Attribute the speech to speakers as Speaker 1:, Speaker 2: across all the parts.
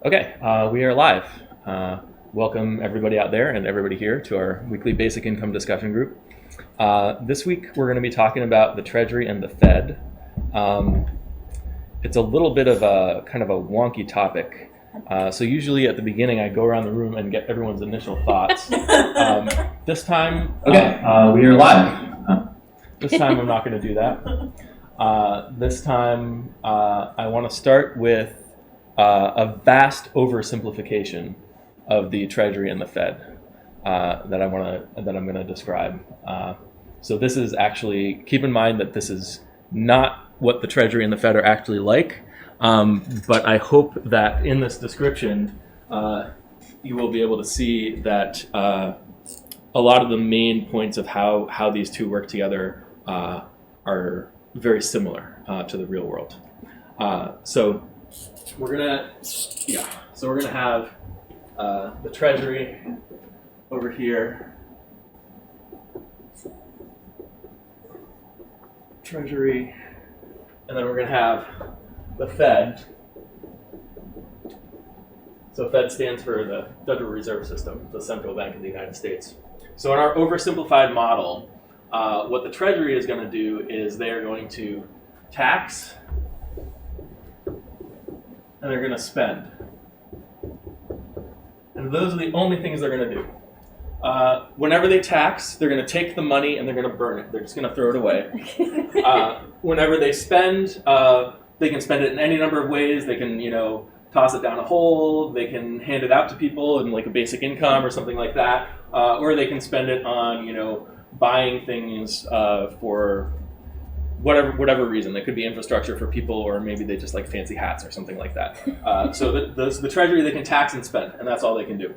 Speaker 1: Okay, we are live. Welcome everybody out there and everybody here to our weekly basic income discussion group. This week we're going to be talking about the Treasury and the Fed. It's a little bit of a kind of a wonky topic. So usually at the beginning I go around the room and get everyone's initial thoughts. This time, we are live. This time I'm not going to do that. This time I want to start with a vast oversimplification of the Treasury and the Fed that I'm going to describe. So this is actually, keep in mind that this is not what the Treasury and the Fed are actually like, but I hope that in this description you will be able to see that a lot of the main points of how these two work together are very similar to the real world. So we're gonna have the Treasury over here. Treasury, and then we're gonna have the Fed. So Fed stands for the Federal Reserve System, the central bank of the United States. So in our oversimplified model, what the Treasury is going to do is they are going to tax and they're going to spend. And those are the only things they're going to do. Whenever they tax, they're going to take the money and they're going to burn it. They're just going to throw it away. Whenever they spend, they can spend it in any number of ways. They can, toss it down a hole. They can hand it out to people in like a basic income or something like that. Or they can spend it on, buying things for whatever reason. It could be infrastructure for people, or maybe they just like fancy hats or something like that. So the Treasury, they can tax and spend, and that's all they can do.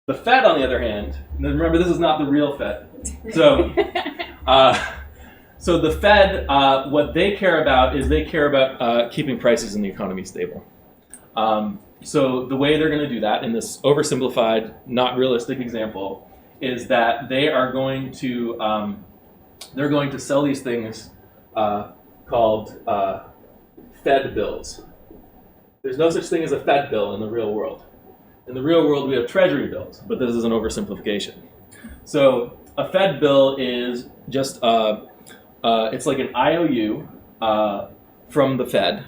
Speaker 1: The Fed, on the other hand, and remember, this is not the real Fed. So, so the Fed, what they care about is they care about keeping prices in the economy stable. So the way they're going to do that in this oversimplified, not realistic example is that they are going to sell these things called Fed bills. There's no such thing as a Fed bill in the real world. In the real world, we have Treasury bills, but this is an oversimplification. So a Fed bill is just it's like an IOU from the Fed,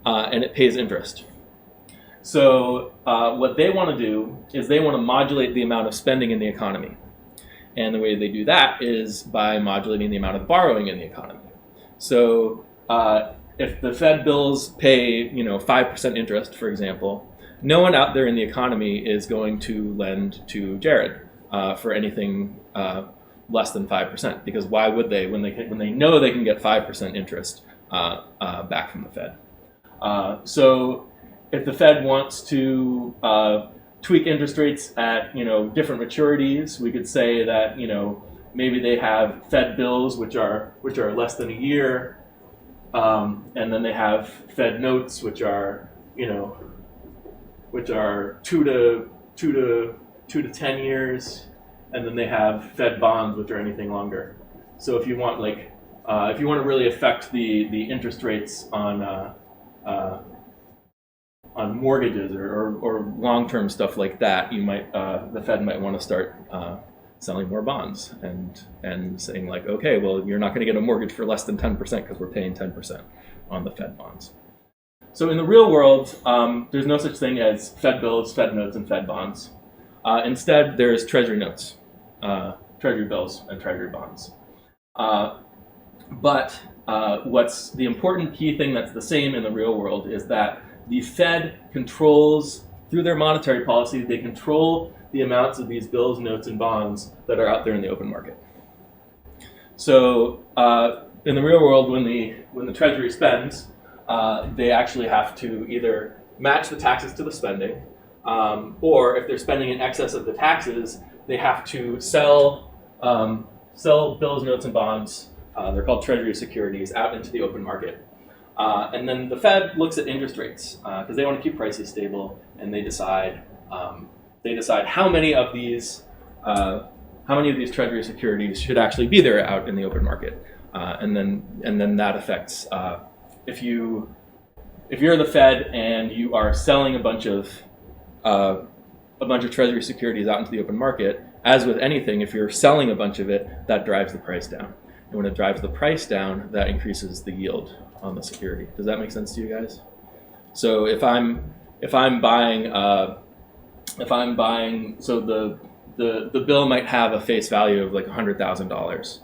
Speaker 1: and it pays interest. So what they want to do is they want to modulate the amount of spending in the economy. And the way they do that is by modulating the amount of borrowing in the economy. So if the Fed bills pay 5% interest, for example, no one out there in the economy is going to lend to Jared for anything less than 5%, because why would they when they know they can get 5% interest back from the Fed? So if the Fed wants to tweak interest rates at different maturities, we could say that maybe they have Fed bills which are less than a year, and then they have Fed notes which are 2 to 10 years, and then they have Fed bonds which are anything longer. So if you want to really affect the interest rates on mortgages or long-term stuff like that, you might the Fed might want to start selling more bonds and saying like, okay, well, you're not going to get a mortgage for less than 10% because we're paying 10% on the Fed bonds. So in the real world, there's no such thing as Fed bills, Fed notes, and Fed bonds. Instead, there's Treasury notes, Treasury bills, and Treasury bonds. But what's the important key thing that's the same in the real world is that the Fed controls, through their monetary policy, they control the amounts of these bills, notes, and bonds that are out there in the open market. So in the real world, when the Treasury spends, they actually have to either match the taxes to the spending, or if they're spending in excess of the taxes, they have to sell bills, notes, and bonds. They're called Treasury securities out into the open market. And then the Fed looks at interest rates because they want to keep prices stable, and they decide how many of these Treasury securities should actually be there out in the open market, and then that affects if you if you're the Fed and you are selling a bunch of Treasury securities out into the open market, as with anything, if you're selling a bunch of it, that drives the price down. And when it drives the price down, that increases the yield on the security. Does that make sense to you guys? So if I'm buying, so the bill might have a face value of like $100,000.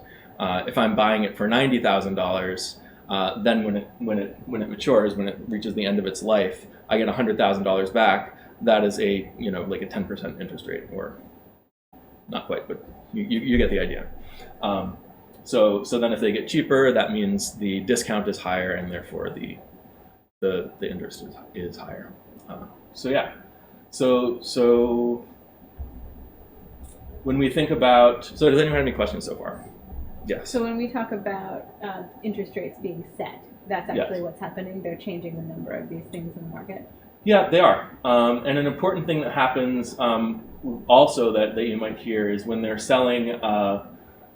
Speaker 1: If I'm buying it for $90,000, then when it matures, when it reaches the end of its life, I get $100,000 back. That is like a 10% interest rate, or not quite, but you get the idea. So then if they get cheaper, that means the discount is higher, and therefore the interest is higher. So when we think about, so does anyone have any questions so far? Yes.
Speaker 2: So when we talk about interest rates being set, that's actually what's happening. They're changing the number of these things in the market.
Speaker 1: Yeah, they are. And an important thing that happens also that you might hear is when they're selling,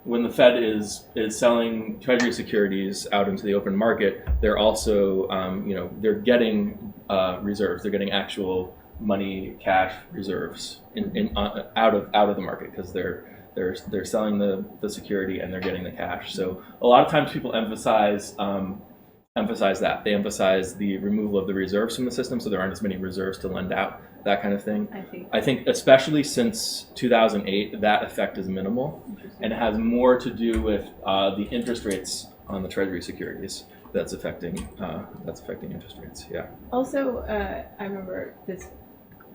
Speaker 1: when the Fed is selling Treasury securities out into the open market, they're also, they're getting reserves. They're getting actual money, cash reserves out of the market, because they're selling the security and they're getting the cash. So a lot of times people emphasize that. They emphasize the removal of the reserves from the system, so there aren't as many reserves to lend out, that kind of thing. I think especially since 2008, that effect is minimal, and it has more to do with the interest rates on the Treasury securities that's affecting interest rates. Yeah.
Speaker 2: Also, I remember this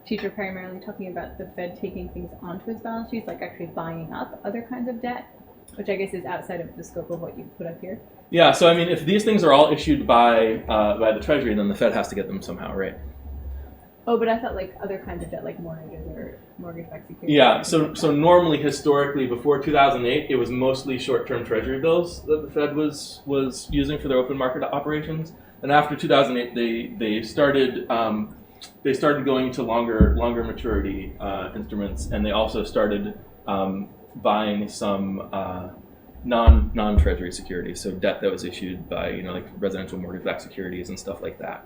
Speaker 2: teacher primarily talking about the Fed taking things onto its balance sheets, like actually buying up other kinds of debt, which I guess is outside of the scope of what you've put up here.
Speaker 1: Yeah, so I mean, if these things are all issued by the Treasury, then the Fed has to get them somehow, right?
Speaker 2: Oh, but I thought like other kinds of debt, like mortgages or mortgage-backed securities.
Speaker 1: Yeah, so normally, historically, before 2008, it was mostly short-term Treasury bills that the Fed was using for their open market operations. And after 2008, they started going to longer maturity instruments, and they also started buying some non-Treasury securities, so debt that was issued by like residential mortgage-backed securities and stuff like that,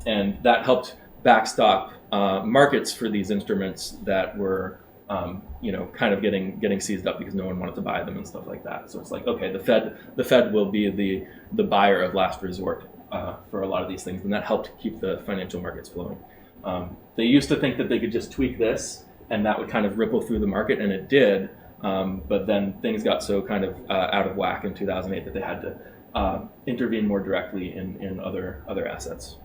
Speaker 1: and that helped backstop markets for these instruments that were kind of getting seized up because no one wanted to buy them and stuff like that. So it's like, okay, the Fed will be the buyer of last resort for a lot of these things, and that helped keep the financial markets flowing. They used to think that they could just tweak this and that would kind of ripple through the market, and it did. But then things got so kind of out of whack in 2008 that they had to intervene more directly in other assets.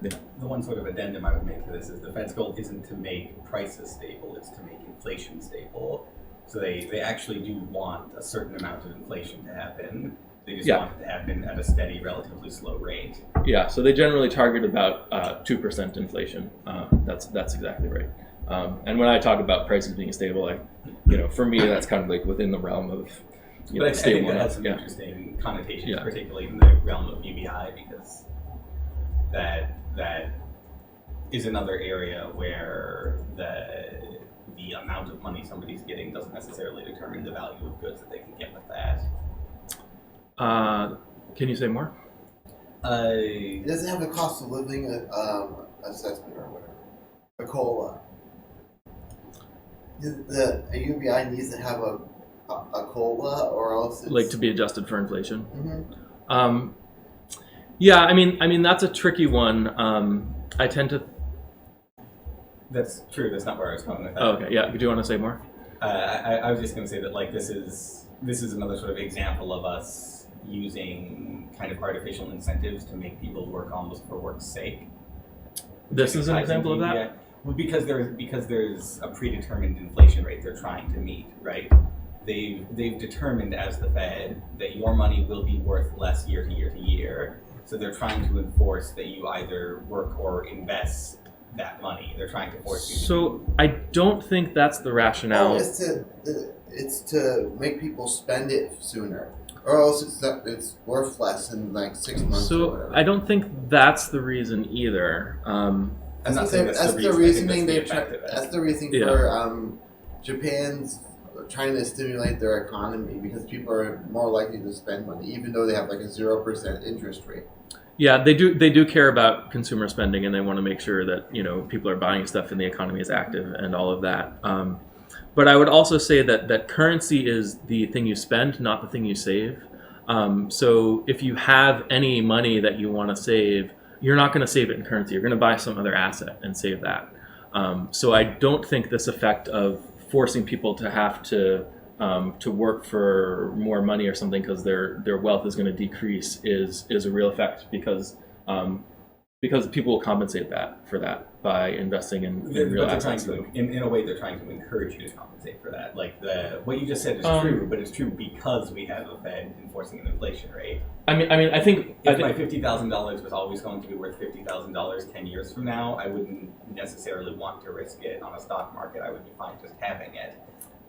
Speaker 1: Yeah.
Speaker 3: The one sort of addendum I would make to this is the Fed's goal isn't to make prices stable, it's to make inflation stable. So they actually do want a certain amount of inflation to happen. They just want it to happen at a steady, relatively slow rate.
Speaker 1: Yeah, so they generally target about 2% inflation. That's exactly right. And when I talk about prices being stable, for me, that's kind of like within the realm of
Speaker 3: but I
Speaker 1: stable.
Speaker 3: think that has some interesting connotations, particularly in the realm of UBI, because that is another area where the amount of money somebody's getting doesn't necessarily determine the value of goods that they can get with that.
Speaker 1: Can you say more?
Speaker 4: It doesn't have a cost of living assessment or whatever. A COLA. The UBI needs to have a COLA, or else it's...
Speaker 1: like to be adjusted for inflation.
Speaker 4: Mm-hmm.
Speaker 1: Yeah, I mean that's a tricky one. I tend to.
Speaker 3: That's true. That's not where I was going with that.
Speaker 1: Oh, okay. Yeah. Do you want to say more?
Speaker 3: I was just going to say that this is another sort of example of us using kind of artificial incentives to make people work almost for work's sake.
Speaker 1: This is an example of that?
Speaker 3: Well, because there's a predetermined inflation rate they're trying to meet, right? They've determined as the Fed that your money will be worth less year to year to year. So they're trying to enforce that you either work or invest that money. They're trying to force you.
Speaker 1: So I don't think that's the rationale.
Speaker 4: It's to make people spend it sooner, or else it's worth less in like 6 months. or whatever.
Speaker 1: I don't think that's the reason either.
Speaker 3: I'm not saying that's the
Speaker 4: reasoning
Speaker 3: reason.
Speaker 4: That's the reason for Japan's trying to stimulate their economy, because people are more likely to spend money, even though they have like a 0% interest rate.
Speaker 1: Yeah, they do. They do care about consumer spending, and they want to make sure that people are buying stuff and the economy is active and all of that. But I would also say that currency is the thing you spend, not the thing you save. So if you have any money that you want to save, you're not going to save it in currency. You're going to buy some other asset and save that. So I don't think this effect of forcing people to have to work for more money or something because their wealth is going to decrease is a real effect because people will compensate for that by investing in real assets.
Speaker 3: In a way, they're trying to encourage you to compensate for that. Like what you just said is true, but it's true because we have a Fed enforcing an inflation rate.
Speaker 1: I think
Speaker 3: my $50,000 was always going to be worth $50,000 10 years from now, I wouldn't necessarily want to risk it on a stock market. I would be fine just having it.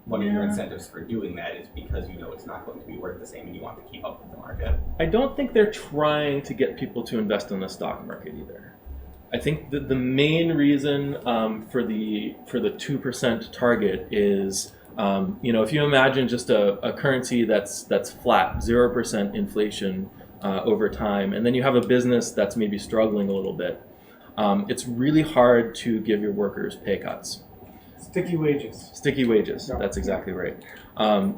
Speaker 3: One of your incentives for doing that is because it's not going to be worth the same and you want to keep up with the market.
Speaker 1: I don't think they're trying to get people to invest in the stock market either. I think that the main reason for the 2% target is, if you imagine just a currency that's flat, 0% inflation over time, and then you have a business that's maybe struggling a little bit, it's really hard to give your workers pay cuts.
Speaker 5: Sticky wages.
Speaker 1: Sticky wages.
Speaker 5: Yeah.
Speaker 1: That's exactly right.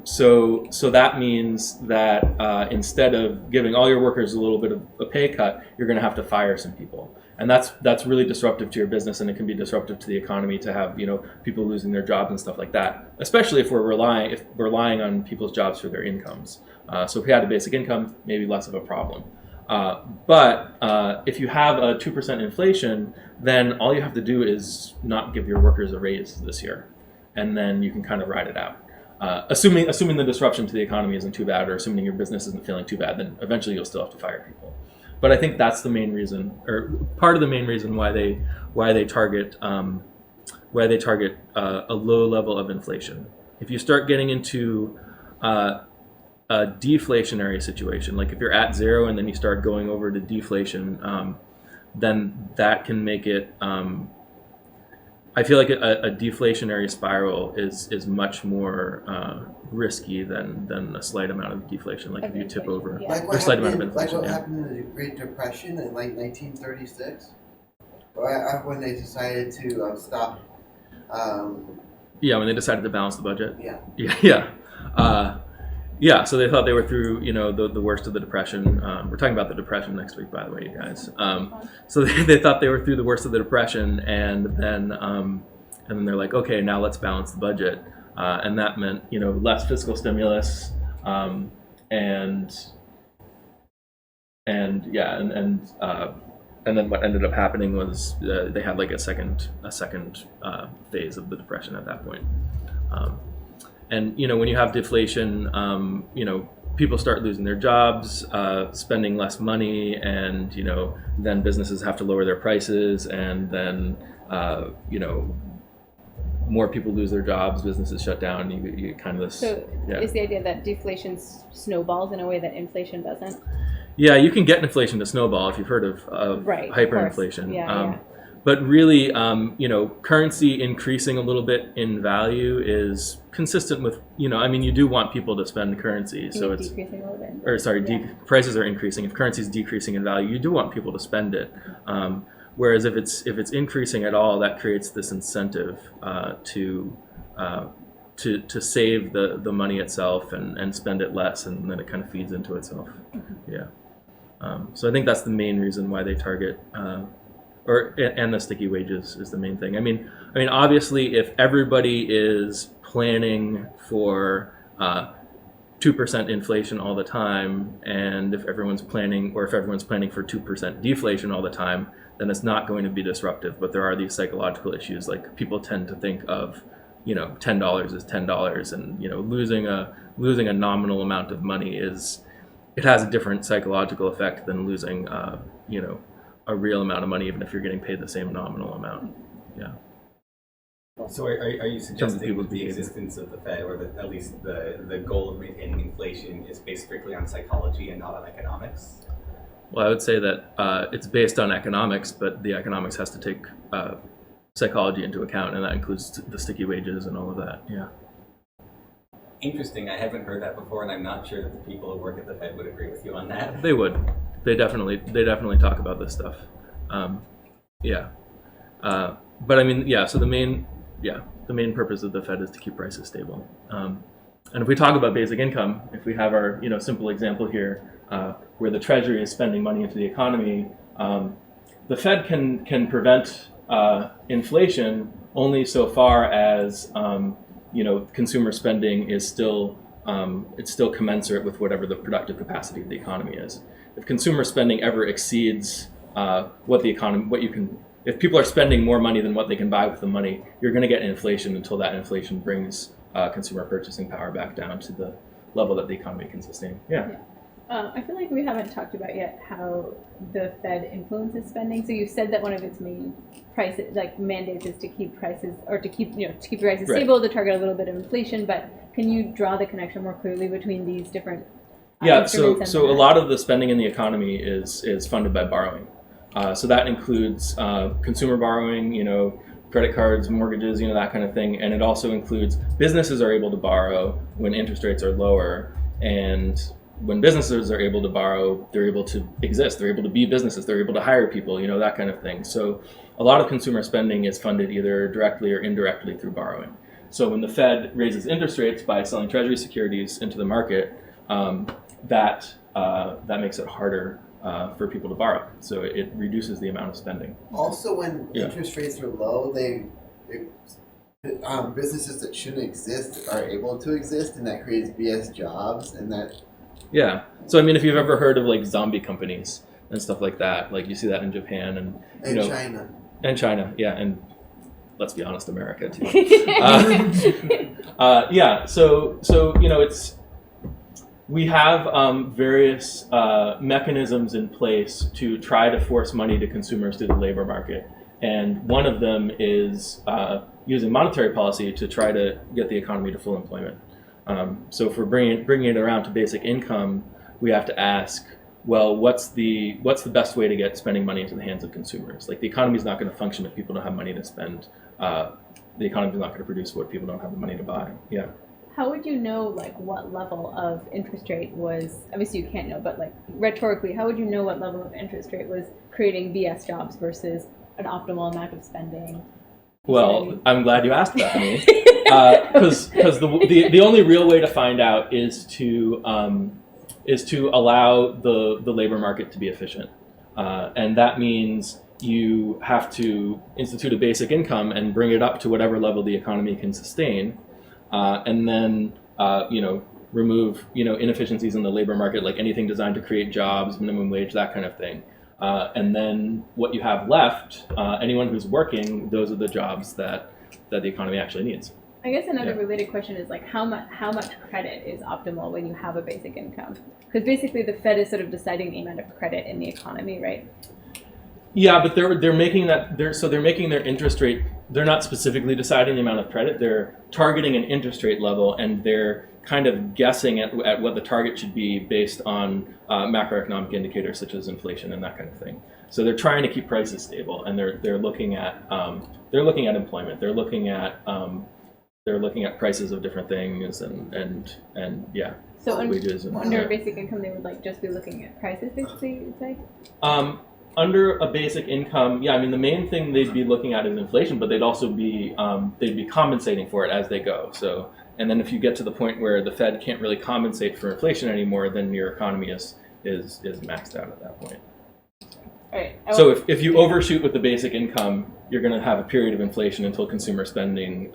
Speaker 1: So that means that instead of giving all your workers a little bit of a pay cut, you're going to have to fire some people, and that's really disruptive to your business, and it can be disruptive to the economy to have people losing their jobs and stuff like that. Especially if we're relying on people's jobs for their incomes. So if we had a basic income, maybe less of a problem. But if you have a 2% inflation, then all you have to do is not give your workers a raise this year, and then you can kind of ride it out. Assuming the disruption to the economy isn't too bad, or assuming your business isn't feeling too bad, then eventually you'll still have to fire people. But I think that's the main reason, or part of the main reason why they target a low level of inflation. If you start getting into a deflationary situation, like if you're at zero and then you start going over to deflation, then that can make it. I feel like a deflationary spiral is much more risky than a slight amount of deflation. Like if you tip over,
Speaker 2: Yeah.
Speaker 4: Like
Speaker 1: or
Speaker 4: what,
Speaker 1: slight amount of
Speaker 4: happened, like
Speaker 1: inflation.
Speaker 4: what
Speaker 1: Yeah.
Speaker 4: happened in the Great Depression in like 1936, when they decided to stop.
Speaker 1: Yeah, when they decided to balance the budget.
Speaker 4: Yeah.
Speaker 1: Yeah. So they thought they were through, the worst of the depression. We're talking about the depression next week, by the way, you guys. So they thought they were through the worst of the depression, and then they're like, okay, now let's balance the budget, and that meant less fiscal stimulus, and then what ended up happening was they had like a second phase of the depression at that point. And when you have deflation, people start losing their jobs, spending less money, and then businesses have to lower their prices, and then more people lose their jobs, businesses shut down. You kind of this.
Speaker 2: So is the idea that deflation snowballs in a way that inflation doesn't?
Speaker 1: Yeah, you can get inflation to snowball if you've heard of
Speaker 2: Right,
Speaker 1: hyperinflation.
Speaker 2: of course. Yeah.
Speaker 1: But really, currency increasing a little bit in value is consistent with, you do want people to spend currency. So it's
Speaker 2: decreasing a little bit.
Speaker 1: Or sorry,
Speaker 2: Yeah.
Speaker 1: prices are increasing. If currency is decreasing in value, you do want people to spend it. Whereas if it's increasing at all, that creates this incentive to save the money itself and spend it less, and then it kind of feeds into itself. Mm-hmm. Yeah. So I think that's the main reason why they target, and the sticky wages is the main thing. I mean, obviously, if everybody is planning for 2% inflation all the time, and if everyone's planning for 2% deflation all the time, then it's not going to be disruptive. But there are these psychological issues, like people tend to think of, $10 is $10, and losing a nominal amount of money it has a different psychological effect than losing a real amount of money, even if you're getting paid the same nominal amount. Yeah.
Speaker 3: So are you suggesting
Speaker 1: people's
Speaker 3: that the
Speaker 1: behavior.
Speaker 3: existence of the Fed, or at least the goal of maintaining inflation, is based strictly on psychology and not on economics?
Speaker 1: Well, I would say that it's based on economics, but the economics has to take psychology into account, and that includes the sticky wages and all of that. Yeah.
Speaker 3: Interesting. I haven't heard that before, and I'm not sure that the people who work at the Fed would agree with you on that.
Speaker 1: They would. they definitely talk about this stuff. Yeah, but I mean, yeah. So the main purpose of the Fed is to keep prices stable. And if we talk about basic income, if we have our simple example here, where the Treasury is spending money into the economy, the Fed can prevent inflation only so far as consumer spending is still it's still commensurate with whatever the productive capacity of the economy is. If consumer spending ever exceeds if people are spending more money than what they can buy with the money, you're going to get inflation until that inflation brings consumer purchasing power back down to the level that the economy can sustain. Yeah.
Speaker 2: I feel like we haven't talked about yet how the Fed influences spending. So you said that one of its main mandates is to keep prices, or to keep prices stable, to target a little bit of inflation. But can you draw the connection more clearly between these different?
Speaker 1: So a lot of the spending in the economy is funded by borrowing. So that includes consumer borrowing, credit cards, mortgages, that kind of thing. And it also includes businesses are able to borrow when interest rates are lower. And when businesses are able to borrow, they're able to exist. They're able to be businesses. They're able to hire people, that kind of thing. So a lot of consumer spending is funded either directly or indirectly through borrowing. So when the Fed raises interest rates by selling Treasury securities into the market, that makes it harder for people to borrow. So it reduces the amount of spending.
Speaker 4: Also, when interest rates are low, businesses that shouldn't exist are able to exist, and that creates BS jobs, and that.
Speaker 1: Yeah. So I mean, if you've ever heard of like zombie companies and stuff like that, like you see that in Japan and
Speaker 4: China.
Speaker 1: And China, yeah, and let's be honest, America too. We have various mechanisms in place to try to force money to consumers through the labor market. And one of them is using monetary policy to try to get the economy to full employment. So if we're bringing it around to basic income, we have to ask, well, what's the best way to get spending money into the hands of consumers? Like, the economy is not going to function if people don't have money to spend. The economy is not going to produce what people don't have the money to buy. Yeah.
Speaker 2: How would you know, what level of interest rate was, obviously you can't know, but rhetorically, how would you know what level of interest rate was creating BS jobs versus an optimal amount of spending?
Speaker 1: Well, I'm glad you asked that, me, because the only real way to find out is to allow the labor market to be efficient, and that means you have to institute a basic income and bring it up to whatever level the economy can sustain. And then, remove, inefficiencies in the labor market, like anything designed to create jobs, minimum wage, that kind of thing. And then what you have left, anyone who's working, those are the jobs that the economy actually needs.
Speaker 2: I guess another related question is how much credit is optimal when you have a basic income? Because basically the Fed is sort of deciding the amount of credit in the economy, right?
Speaker 1: Yeah, but they're making their interest rate. They're not specifically deciding the amount of credit. They're targeting an interest rate level, and they're kind of guessing at what the target should be based on macroeconomic indicators such as inflation and that kind of thing. So they're trying to keep prices stable, and they're looking at employment. They're looking at prices of different things and yeah.
Speaker 2: So
Speaker 1: wages
Speaker 2: under basic income, they would just be looking at prices, basically, you'd say?
Speaker 1: Under a basic income, the main thing they'd be looking at is inflation, but they'd also be compensating for it as they go. So, and then if you get to the point where the Fed can't really compensate for inflation anymore, then your economy is maxed out at that point.
Speaker 2: All right.
Speaker 1: So if you overshoot with the basic income, you're going to have a period of inflation until consumer spending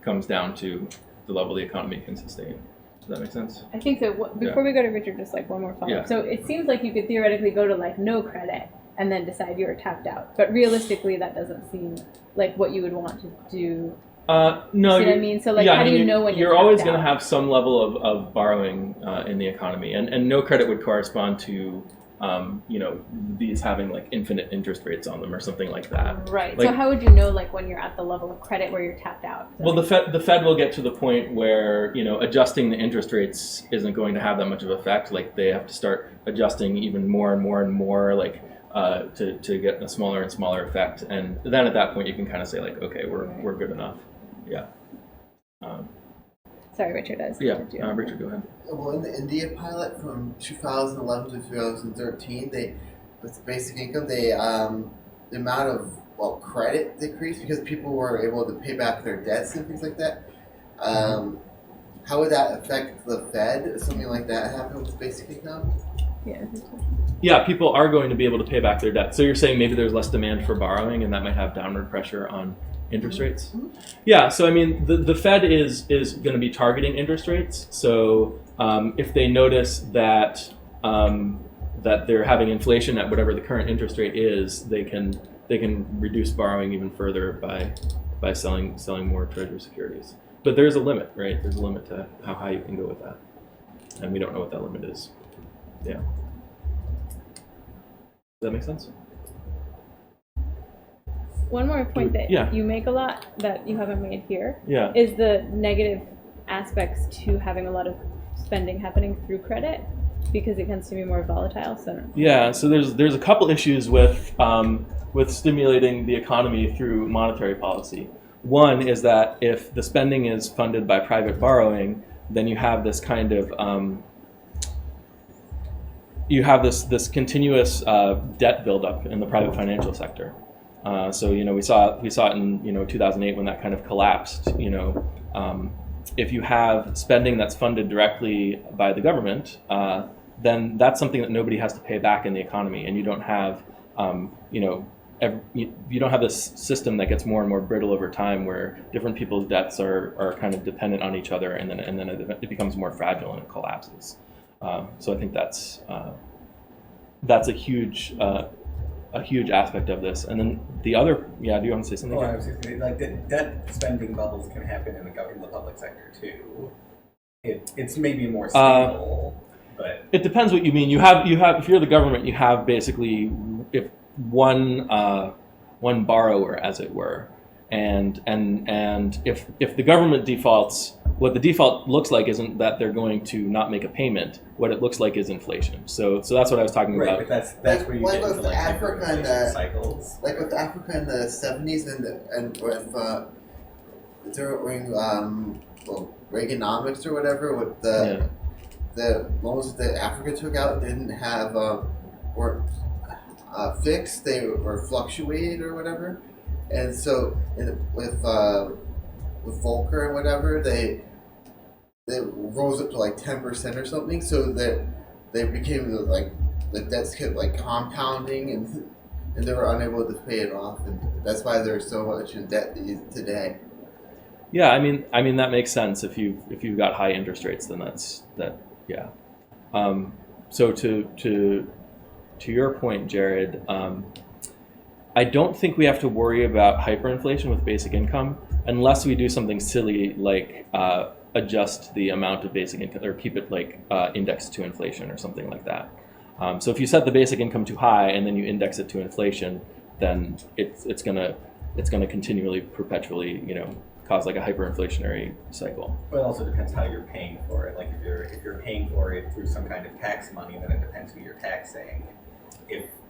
Speaker 1: comes down to the level the economy can sustain. Does that make sense?
Speaker 2: I think so. Before we go to Richard, just one more follow-up. Yeah. So it seems like you could theoretically go to no credit and then decide you're tapped out. But realistically, that doesn't seem like what you would want to do.
Speaker 1: No.
Speaker 2: See what I mean? So how do you know when
Speaker 1: you're always going to have some level of borrowing in the economy, and no credit would correspond to these having infinite interest rates on them or something like that.
Speaker 2: Right. So how would you know when you're at the level of credit where you're tapped out?
Speaker 1: Well, the Fed will get to the point where adjusting the interest rates isn't going to have that much of an effect. They have to start adjusting even more and more and more to get a smaller and smaller effect, and then at that point you can kind of say okay, we're good enough. Yeah.
Speaker 2: Sorry, Richard.
Speaker 1: Richard, go ahead.
Speaker 4: Well, in the India pilot from 2011 to 2013, with basic income, the amount of credit decreased because people were able to pay back their debts and things like that. How would that affect the Fed? If something like that happened with basic income?
Speaker 2: Yeah.
Speaker 1: Yeah, people are going to be able to pay back their debt. So you're saying maybe there's less demand for borrowing, and that might have downward pressure on interest rates? Yeah, so I mean, the Fed is going to be targeting interest rates. So if they notice that that they're having inflation at whatever the current interest rate is, they can reduce borrowing even further by selling more Treasury securities. But there's a limit, right? There's a limit to how high you can go with that, and we don't know what that limit is. Yeah. Does that make sense?
Speaker 2: One more point that
Speaker 1: Yeah.
Speaker 2: you make a lot that you haven't made here
Speaker 1: Yeah.
Speaker 2: is the negative aspects to having a lot of spending happening through credit because it tends to be more volatile. So
Speaker 1: Yeah. So there's a couple issues with stimulating the economy through monetary policy. One is that if the spending is funded by private borrowing, then you have this kind of this continuous debt buildup in the private financial sector. So we saw it in 2008 when that kind of collapsed. If you have spending that's funded directly by the government, then that's something that nobody has to pay back in the economy, and you don't have you don't have this system that gets more and more brittle over time, where different people's debts are kind of dependent on each other, and then it becomes more fragile and it collapses. So I think that's a huge aspect of this. And then the other, do you want to say something?
Speaker 3: Oh, I was just saying, like debt spending bubbles can happen in the public sector too. It's maybe more stable, but
Speaker 1: it depends what you mean. You have if you're the government, you have basically if one borrower, as it were, and if the government defaults, what the default looks like isn't that they're going to not make a payment. What it looks like is inflation. So that's what I was talking about.
Speaker 3: Right, but that's where you get into like
Speaker 4: Africa and
Speaker 3: cycles.
Speaker 4: Like with Africa in the 70s and with during Reaganomics or whatever, with the loans that Africa took out didn't have were fixed. They were fluctuated or whatever, and so with Volcker and whatever, they rose up to like 10% or something, so that they became the debts kept like compounding, and they were unable to pay it off, and that's why they're so much in debt today.
Speaker 1: Yeah, I mean that makes sense. If you've got high interest rates, then yeah. So to your point, Jared, I don't think we have to worry about hyperinflation with basic income unless we do something silly like adjust the amount of basic income or keep it like indexed to inflation or something like that. So if you set the basic income too high and then you index it to inflation, then it's gonna continually, perpetually, cause like a hyperinflationary cycle.
Speaker 3: Well, it also depends how you're paying for it. Like if you're paying for it through some kind of tax money, then it depends who you're taxing.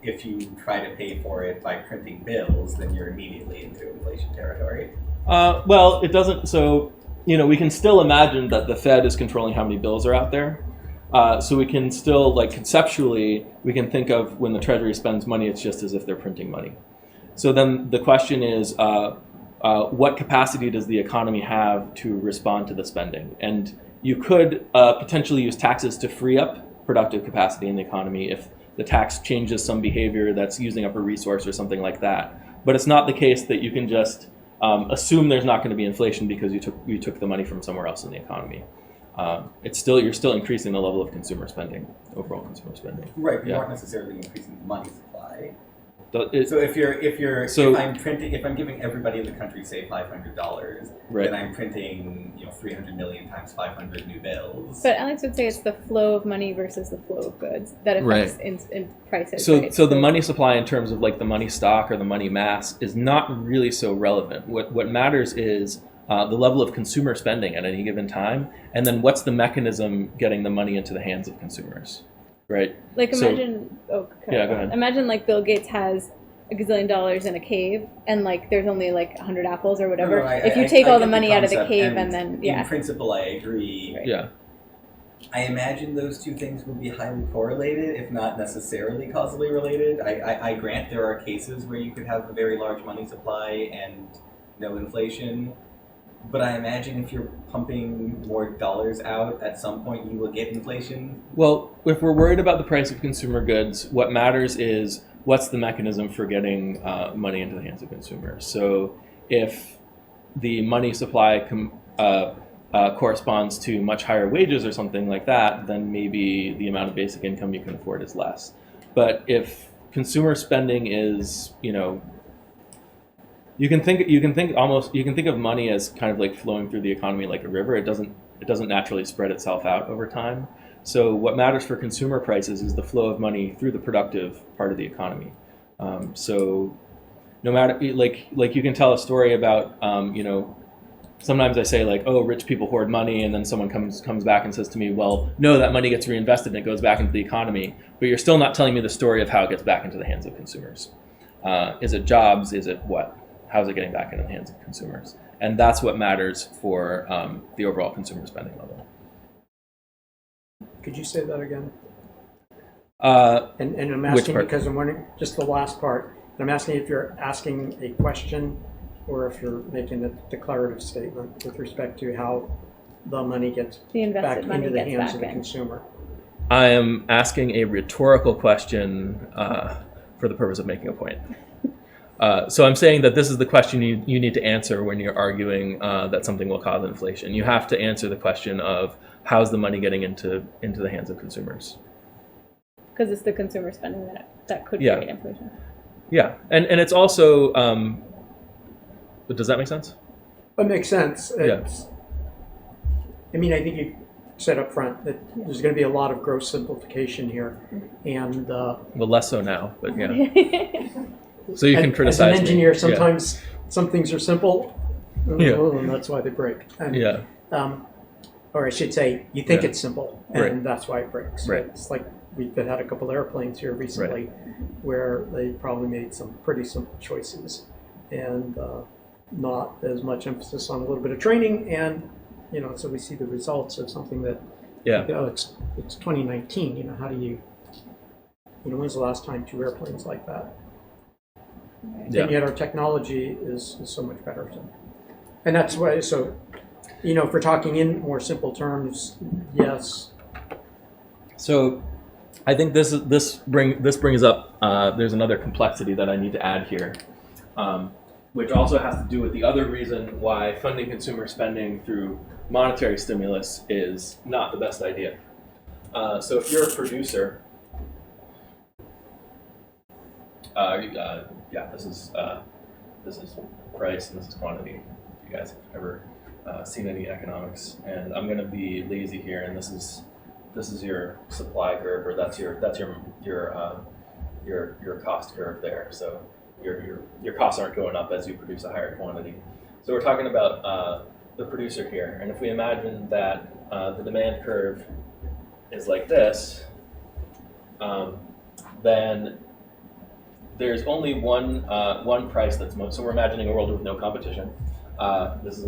Speaker 3: If you try to pay for it by printing bills, then you're immediately into inflation territory.
Speaker 1: Well, it doesn't. So we can still imagine that the Fed is controlling how many bills are out there. So we can still, like, conceptually, we can think of when the Treasury spends money, it's just as if they're printing money. So then the question is, what capacity does the economy have to respond to the spending? And you could potentially use taxes to free up productive capacity in the economy if the tax changes some behavior that's using up a resource or something like that. But it's not the case that you can just assume there's not going to be inflation because you took the money from somewhere else in the economy. You're still increasing the level of consumer spending, overall consumer spending.
Speaker 3: Right, but you aren't necessarily increasing the money supply.
Speaker 1: So
Speaker 3: if I'm giving everybody in the country, say, $500,
Speaker 1: right,
Speaker 3: then I'm printing 300 million times 500 new bills.
Speaker 2: But Alex would say it's the flow of money versus the flow of goods that affects in prices.
Speaker 1: So
Speaker 2: right?
Speaker 1: so the money supply in terms of like the money stock or the money mass is not really so relevant. What matters is the level of consumer spending at any given time, and then what's the mechanism getting the money into the hands of consumers, right?
Speaker 2: Like imagine,
Speaker 1: go ahead.
Speaker 2: Imagine like Bill Gates has a gazillion dollars in a cave and like there's only like 100 apples or whatever.
Speaker 3: No,
Speaker 2: If you take all the
Speaker 3: get
Speaker 2: money out of the
Speaker 3: concept,
Speaker 2: cave and then
Speaker 3: in principle I agree.
Speaker 2: Right.
Speaker 1: Yeah.
Speaker 3: I imagine those two things would be highly correlated, if not necessarily causally related. I grant there are cases where you could have a very large money supply and no inflation, but I imagine if you're pumping more dollars out, at some point you will get inflation.
Speaker 1: Well, if we're worried about the price of consumer goods, what matters is what's the mechanism for getting money into the hands of consumers. So if the money supply corresponds to much higher wages or something like that, then maybe the amount of basic income you can afford is less. But if consumer spending is, you can think of money as kind of like flowing through the economy like a river. It doesn't naturally spread itself out over time. So what matters for consumer prices is the flow of money through the productive part of the economy. So no matter like you can tell a story about sometimes I say like, oh, rich people hoard money, and then someone comes back and says to me, well, no, that money gets reinvested and it goes back into the economy. But you're still not telling me the story of how it gets back into the hands of consumers. Is it jobs? Is it what? How's it getting back into the hands of consumers? And that's what matters for the overall consumer spending level.
Speaker 5: Could you say that again?
Speaker 1: And
Speaker 5: I'm asking because I'm wondering, just the last part, I'm asking if you're asking a question or if you're making a declarative statement with respect to how the money gets back into the hands of the consumer.
Speaker 1: I am asking a rhetorical question for the purpose of making a point. So I'm saying that this is the question you need to answer when you're arguing that something will cause inflation. You have to answer the question of how's the money getting into the hands of consumers.
Speaker 2: Because it's the consumer spending that could create inflation.
Speaker 1: Yeah, and it's also, does that make sense?
Speaker 5: It makes sense.
Speaker 1: Yeah.
Speaker 5: I mean, I think you said up front that there's going to be a lot of gross simplification here, and
Speaker 1: well, less so now, but yeah. So you can criticize
Speaker 5: as an engineer,
Speaker 1: me.
Speaker 5: sometimes some things are simple, and that's why they break. And, or I should say, you think it's simple, and that's why it breaks.
Speaker 1: Right.
Speaker 5: It's like we've had a couple of airplanes here recently where they probably made some pretty simple choices, and not as much emphasis on a little bit of training, and so we see the results of something that it's 2019. How do you when's the last time 2 airplanes like that? And yet our technology is so much better. And that's why, so, if we're talking in more simple terms, yes.
Speaker 1: So I think this brings up, there's another complexity that I need to add here, which also has to do with the other reason why funding consumer spending through monetary stimulus is not the best idea. So if you're a producer, this is price and this is quantity. If you guys have ever seen any economics, and I'm going to be lazy here, and this is your supply curve, or that's your cost curve there. So your costs aren't going up as you produce a higher quantity. So we're talking about the producer here, and if we imagine that the demand curve is like this, then there's only one price that's most. So we're imagining a world with no competition. This is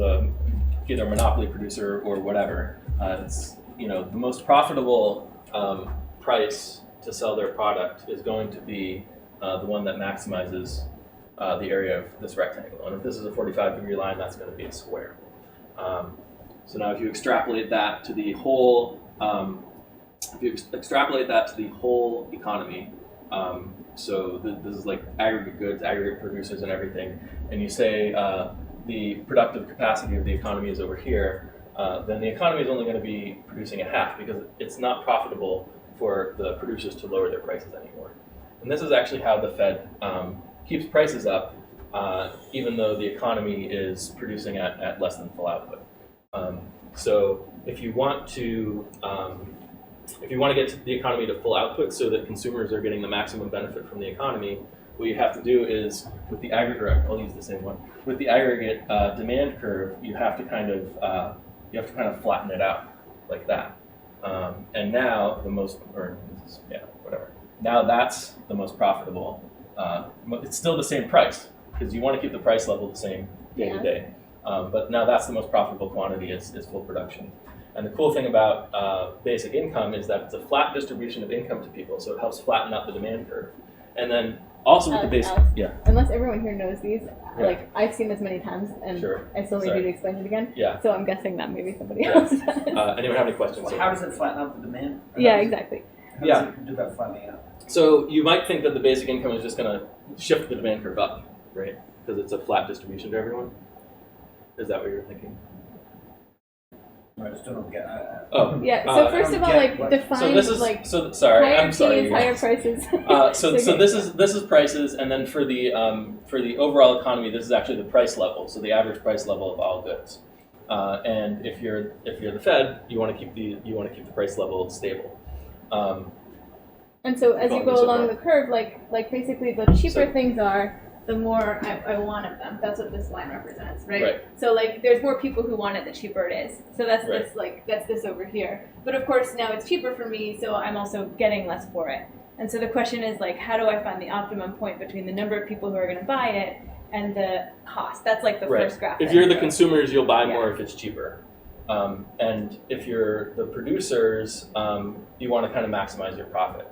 Speaker 1: either a monopoly producer or whatever. It's the most profitable price to sell their product is going to be the one that maximizes the area of this rectangle. And if this is a 45-degree line, that's going to be a square. So now, if you extrapolate that to the whole, economy. So this is like aggregate goods, aggregate producers, and everything. And you say the productive capacity of the economy is over here, then the economy is only going to be producing a half because it's not profitable for the producers to lower their prices anymore. And this is actually how the Fed keeps prices up, even though the economy is producing at less than full output. So if you want to get the economy to full output so that consumers are getting the maximum benefit from the economy, what you have to do is, with the aggregate, I'll use the same one, with the aggregate demand curve, you have to kind of flatten it out like that. And now now that's the most profitable it's still the same price because you want to keep the price level the same day to day. But now that's the most profitable quantity is full production. And the cool thing about basic income is that it's a flat distribution of income to people, so it helps flatten out the demand curve. And then also with the basic,
Speaker 2: unless everyone here knows these, like I've seen this many times, and I still need you to explain it again.
Speaker 1: Yeah.
Speaker 2: So I'm guessing that maybe somebody else does.
Speaker 1: Anyone have any questions?
Speaker 6: Well, how does it flatten out the demand?
Speaker 2: Yeah, exactly.
Speaker 6: How does it do that flattening out?
Speaker 1: So you might think that the basic income is just going to shift the demand curve up, right? Because it's a flat distribution to everyone. Is that what you're thinking?
Speaker 6: I just don't get.
Speaker 2: Yeah. So first of all, define
Speaker 1: so this is,
Speaker 2: like
Speaker 1: sorry,
Speaker 2: higher
Speaker 1: I'm sorry.
Speaker 2: fees, higher prices.
Speaker 1: So this is prices, and then for the overall economy, this is actually the price level. So the average price level of all goods. And if you're the Fed, you want to keep the price level stable.
Speaker 2: And so as you go along the curve, like basically the cheaper things are, the more I want of them. That's what this line represents, right? So like there's more people who want it, the cheaper it is. So that's that's this over here. But of course now it's cheaper for me, so I'm also getting less for it. And so the question is like, how do I find the optimum point between the number of people who are going to buy it and the cost? That's like the first graph.
Speaker 1: If you're the consumers, you'll buy more if it's cheaper. And if you're the producers, you want to kind of maximize your profit,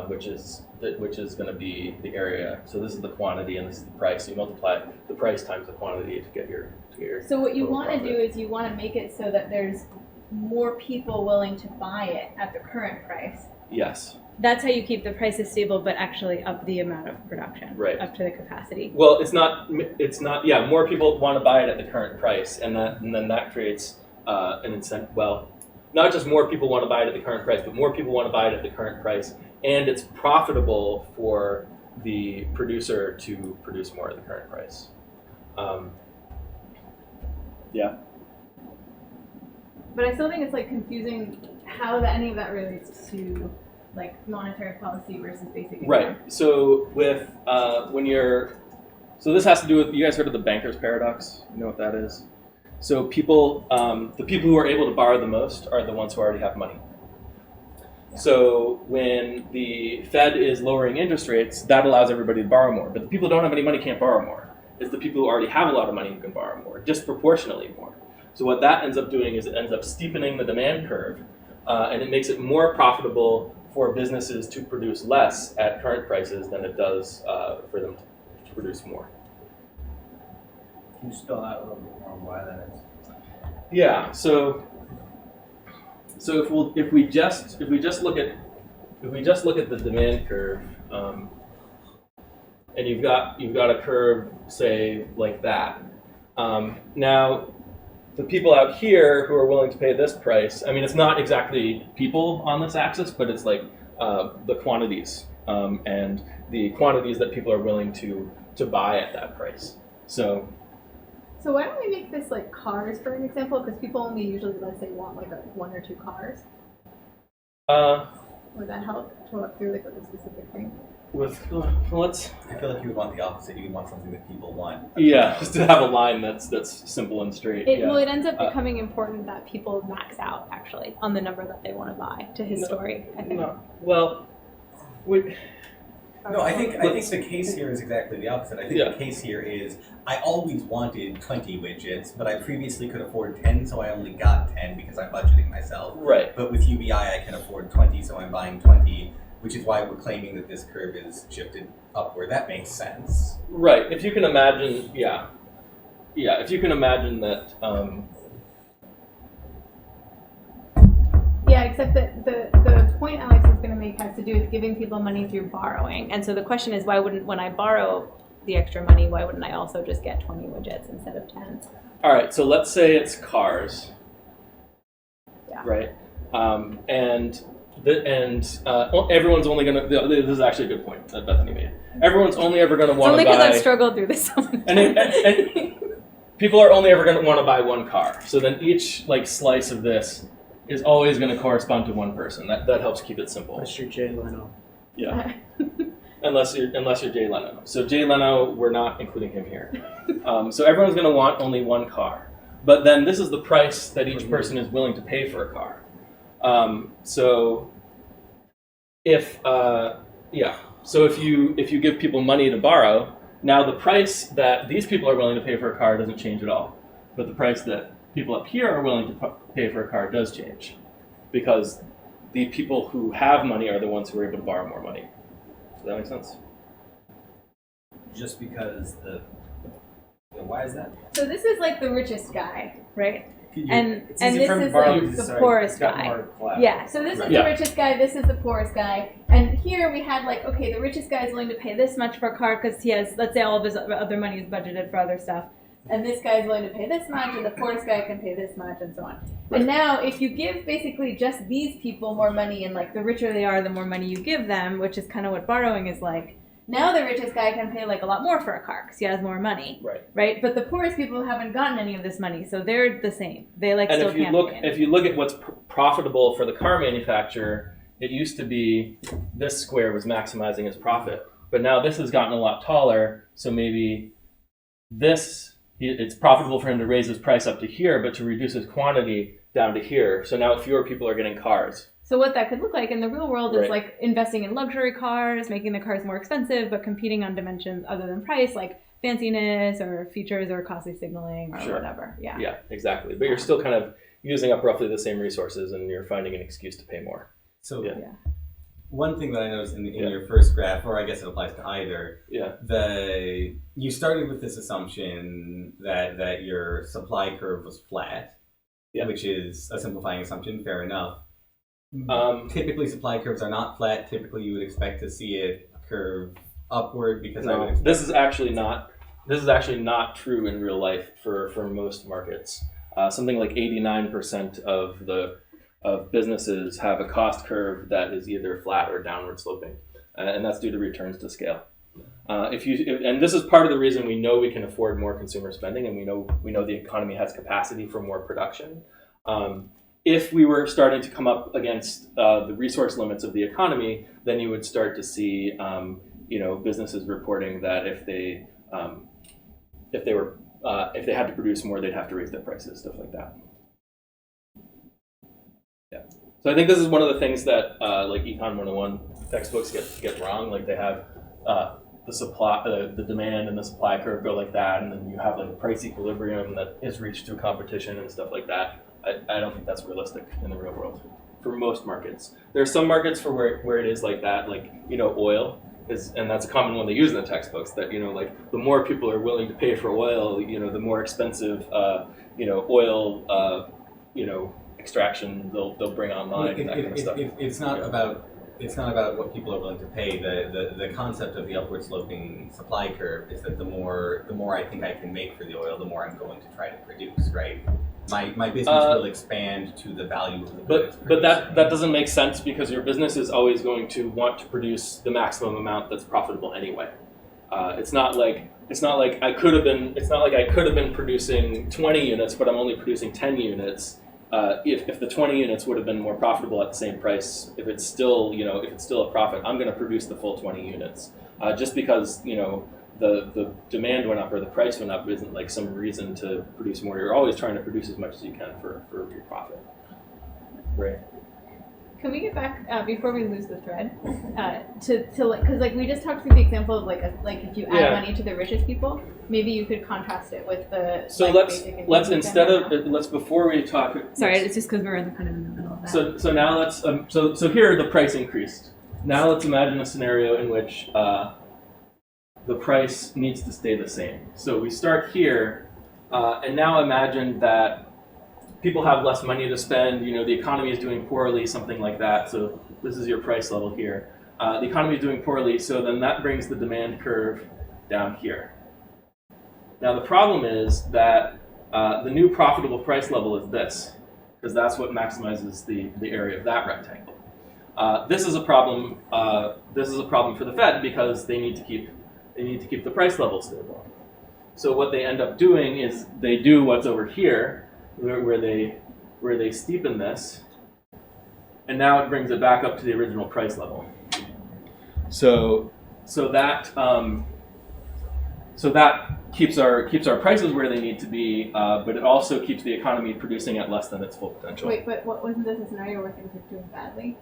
Speaker 1: which is going to be the area. So this is the quantity and this is the price. So you multiply the price times the quantity to get your
Speaker 2: So what you want to do is you want to make it so that there's more people willing to buy it at the current price.
Speaker 1: Yes.
Speaker 2: That's how you keep the prices stable, but actually up the amount of production, up to the capacity.
Speaker 1: Well, it's not. Yeah, more people want to buy it at the current price, and then that creates an incentive. Well, not just more people want to buy it at the current price, but more people want to buy it at the current price, and it's profitable for the producer to produce more at the current price.
Speaker 2: But I still think it's like confusing how any of that relates to like monetary policy versus basic income.
Speaker 1: Right. So with so this has to do with, you guys heard of the banker's paradox? You know what that is? So people, the people who are able to borrow the most are the ones who already have money. So when the Fed is lowering interest rates, that allows everybody to borrow more. But the people who don't have any money can't borrow more. It's the people who already have a lot of money who can borrow more, disproportionately more. So what that ends up doing is it ends up steepening the demand curve, and it makes it more profitable for businesses to produce less at current prices than it does for them to produce more.
Speaker 6: Can you spell out a little bit more why that is?
Speaker 1: Yeah. So if we just look at the demand curve, and you've got a curve, say like that. Now, the people out here who are willing to pay this price, I mean, it's not exactly people on this axis, but it's like the quantities and the quantities that people are willing to buy at that price. So
Speaker 2: why don't we make this like cars for an example? Because people only usually, let's say, want like one or two cars. Would that help to walk through like a specific thing?
Speaker 1: let's.
Speaker 3: I feel like you would want the opposite. You would want something that people want.
Speaker 1: Yeah, just to have a line that's simple and straight.
Speaker 2: Well, it ends up becoming important that people max out actually on the number that they want to buy to his story. I think.
Speaker 1: No. Well,
Speaker 3: No, I think the case here is exactly the opposite. I think the case here is I always wanted 20 widgets, but I previously could afford 10, so I only got 10 because I'm budgeting myself.
Speaker 1: Right.
Speaker 3: But with UBI, I can afford 20, so I'm buying 20, which is why we're claiming that this curve is shifted upward. That makes sense.
Speaker 1: Right. If you can imagine, if you can imagine that.
Speaker 2: Yeah, except that the point Alex is going to make has to do with giving people money through borrowing. And so the question is, why wouldn't, when I borrow the extra money, why wouldn't I also just get 20 widgets instead of 10?
Speaker 1: All right, so let's say it's cars.
Speaker 2: Yeah.
Speaker 1: Right. Everyone's only going to, this is actually a good point that Bethany made. Everyone's only ever going to want to buy.
Speaker 2: Only because I've struggled through this so many times.
Speaker 1: And people are only ever going to want to buy one car. So then each slice of this is always going to correspond to one person. That helps keep it simple.
Speaker 5: Unless you're Jay Leno.
Speaker 1: Yeah. unless you're Jay Leno. So Jay Leno, we're not including him here. So everyone's going to want only one car. But then this is the price that each person is willing to pay for a car. So if So if you give people money to borrow, now the price that these people are willing to pay for a car doesn't change at all, but the price that people up here are willing to pay for a car does change, because the people who have money are the ones who are able to borrow more money. Does that make sense?
Speaker 6: Just because why is that?
Speaker 2: So this is like the richest guy, right? And
Speaker 6: It's
Speaker 2: this
Speaker 6: easier for him to
Speaker 2: is
Speaker 6: borrow
Speaker 2: like
Speaker 6: because
Speaker 2: the
Speaker 6: it's
Speaker 2: poorest
Speaker 6: got
Speaker 2: guy.
Speaker 6: more collateral.
Speaker 2: Yeah, so this is
Speaker 1: Yeah.
Speaker 2: the richest guy, this is the poorest guy. And here we had like, okay, the richest guy is willing to pay this much for a car because he has, let's say all of his other money is budgeted for other stuff. And this guy is willing to pay this much, and the poorest guy can pay this much, and so on.
Speaker 1: Right.
Speaker 2: And now if you give basically just these people more money, and like the richer they are, the more money you give them, which is kind of what borrowing is like. Now the richest guy can pay like a lot more for a car because he has more money, right? But the poorest people haven't gotten any of this money, so they're the same. They like
Speaker 1: And
Speaker 2: still
Speaker 1: if you
Speaker 2: can't
Speaker 1: look,
Speaker 2: pay it.
Speaker 1: if you look at what's profitable for the car manufacturer, it used to be this square was maximizing his profit, but now this has gotten a lot taller. So maybe it's profitable for him to raise his price up to here, but to reduce his quantity down to here. So now fewer people are getting cars.
Speaker 2: So what that could look like in the real world is
Speaker 1: Right.
Speaker 2: like investing in luxury cars, making the cars more expensive, but competing on dimensions other than price, like fanciness or features or costly signaling or
Speaker 1: Sure.
Speaker 2: whatever. Yeah.
Speaker 1: Yeah, exactly. But you're still kind of using up roughly the same resources, and you're finding an excuse to pay more.
Speaker 3: So
Speaker 1: Yeah.
Speaker 3: one thing that I noticed in
Speaker 1: Yeah.
Speaker 3: your first graph, or I guess it applies to either,
Speaker 1: Yeah.
Speaker 3: you started with this assumption that your supply curve was flat,
Speaker 1: Yeah.
Speaker 3: which is a simplifying assumption, fair enough.
Speaker 1: Typically,
Speaker 3: supply curves are not flat. Typically, you would expect to see it curve upward because I would
Speaker 1: No,
Speaker 3: expect
Speaker 1: this is actually not true in real life for most markets. Something like 89% of businesses have a cost curve that is either flat or downward sloping, and that's due to returns to scale. And this is part of the reason we know we can afford more consumer spending, and we know the economy has capacity for more production. If we were starting to come up against the resource limits of the economy, then you would start to see, businesses reporting that if they had to produce more, they'd have to raise their prices, stuff like that. Yeah. So I think this is one of the things that like Econ 101 textbooks get wrong. Like they have the demand and the supply curve go like that, and then you have like a price equilibrium that is reached through competition and stuff like that. I don't think that's realistic in the real world for most markets. There are some markets for where it is like that, like oil is, and that's a common one they use in the textbooks. That like the more people are willing to pay for oil, the more expensive oil extraction they'll bring online. And that kind of stuff.
Speaker 3: It's not about what people are willing to pay. The concept of the upward sloping supply curve is that the more I think I can make for the oil, the more I'm going to try to produce, right? My business will expand to the value of the goods.
Speaker 1: But that doesn't make sense, because your business is always going to want to produce the maximum amount that's profitable anyway. It's not like I could have been producing 20 units, but I'm only producing 10 units. If the 20 units would have been more profitable at the same price, if it's still a profit, I'm going to produce the full 20 units. Just because the demand went up or the price went up isn't like some reason to produce more. You're always trying to produce as much as you can for your profit. Right.
Speaker 2: Can we get back before we lose the thread to like, because like we just talked through the example of like if you add money to the richest people, maybe you could contrast it with the.
Speaker 1: So let's before we talk.
Speaker 2: Sorry, it's just because we're in the middle of that.
Speaker 1: So now let's so here the price increased. Now let's imagine a scenario in which the price needs to stay the same. So we start here, and now imagine that people have less money to spend, the economy is doing poorly, something like that. So this is your price level here. The economy is doing poorly, so then that brings the demand curve down here. Now the problem is that the new profitable price level is this, because that's what maximizes the area of that rectangle. This is a problem for the Fed, because they need to keep the price level stable. So what they end up doing is they do what's over here, where they steepen this, and now it brings it back up to the original price level. So that keeps our prices where they need to be, but it also keeps the economy producing at less than its full potential.
Speaker 2: Wait, but wasn't this a scenario where things were doing badly?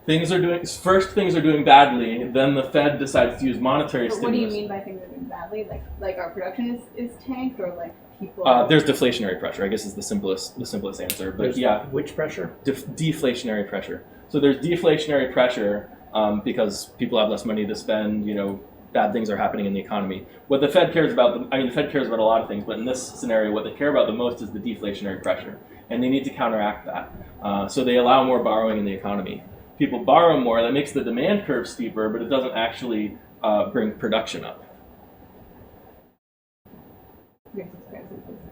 Speaker 1: things are doing badly, then the Fed decides to use monetary
Speaker 2: But what do
Speaker 1: stimulus.
Speaker 2: you mean by things are doing badly? Like our production is tanked, or like people?
Speaker 1: There's deflationary pressure, I guess, is the simplest answer. But
Speaker 5: There's
Speaker 1: yeah,
Speaker 5: which pressure?
Speaker 1: deflationary pressure. So there's deflationary pressure because people have less money to spend. Bad things are happening in the economy. What the Fed cares about, the Fed cares about a lot of things, but in this scenario, what they care about the most is the deflationary pressure, and they need to counteract that. So they allow more borrowing in the economy. People borrow more, that makes the demand curve steeper, but it doesn't actually bring production up.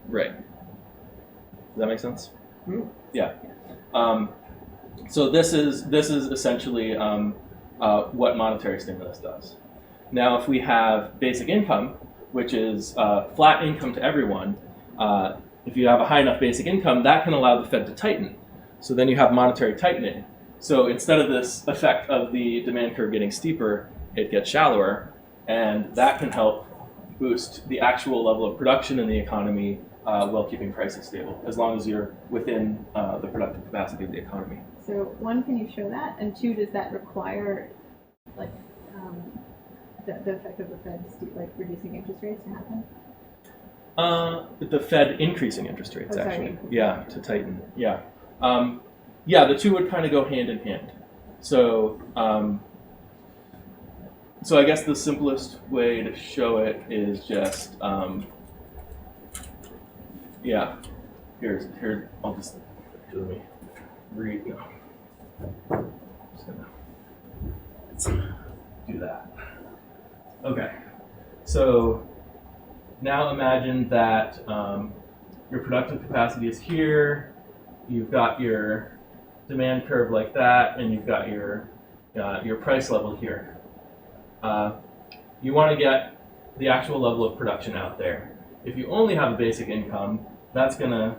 Speaker 1: Right. Does that make sense?
Speaker 5: Mm.
Speaker 1: Yeah. So this is essentially what monetary stimulus does. Now, if we have basic income, which is flat income to everyone, if you have a high enough basic income, that can allow the Fed to tighten. So then you have monetary tightening. So instead of this effect of the demand curve getting steeper, it gets shallower, and that can help boost the actual level of production in the economy while keeping prices stable, as long as you're within the productive capacity of the economy.
Speaker 2: So one, can you show that? And two, does that require like the effect of the Fed reducing interest rates to happen?
Speaker 1: The Fed increasing interest rates,
Speaker 2: sorry.
Speaker 1: actually. Yeah, to tighten. Yeah. Yeah, the two would kind of go hand in hand. So, so I guess the simplest way to show it is just, yeah. Here. I'll just let me read. No. I'm just gonna do that. Okay. So now imagine that your productive capacity is here. You've got your demand curve like that, and you've got your price level here. You want to get the actual level of production out there. If you only have a basic income, that's gonna,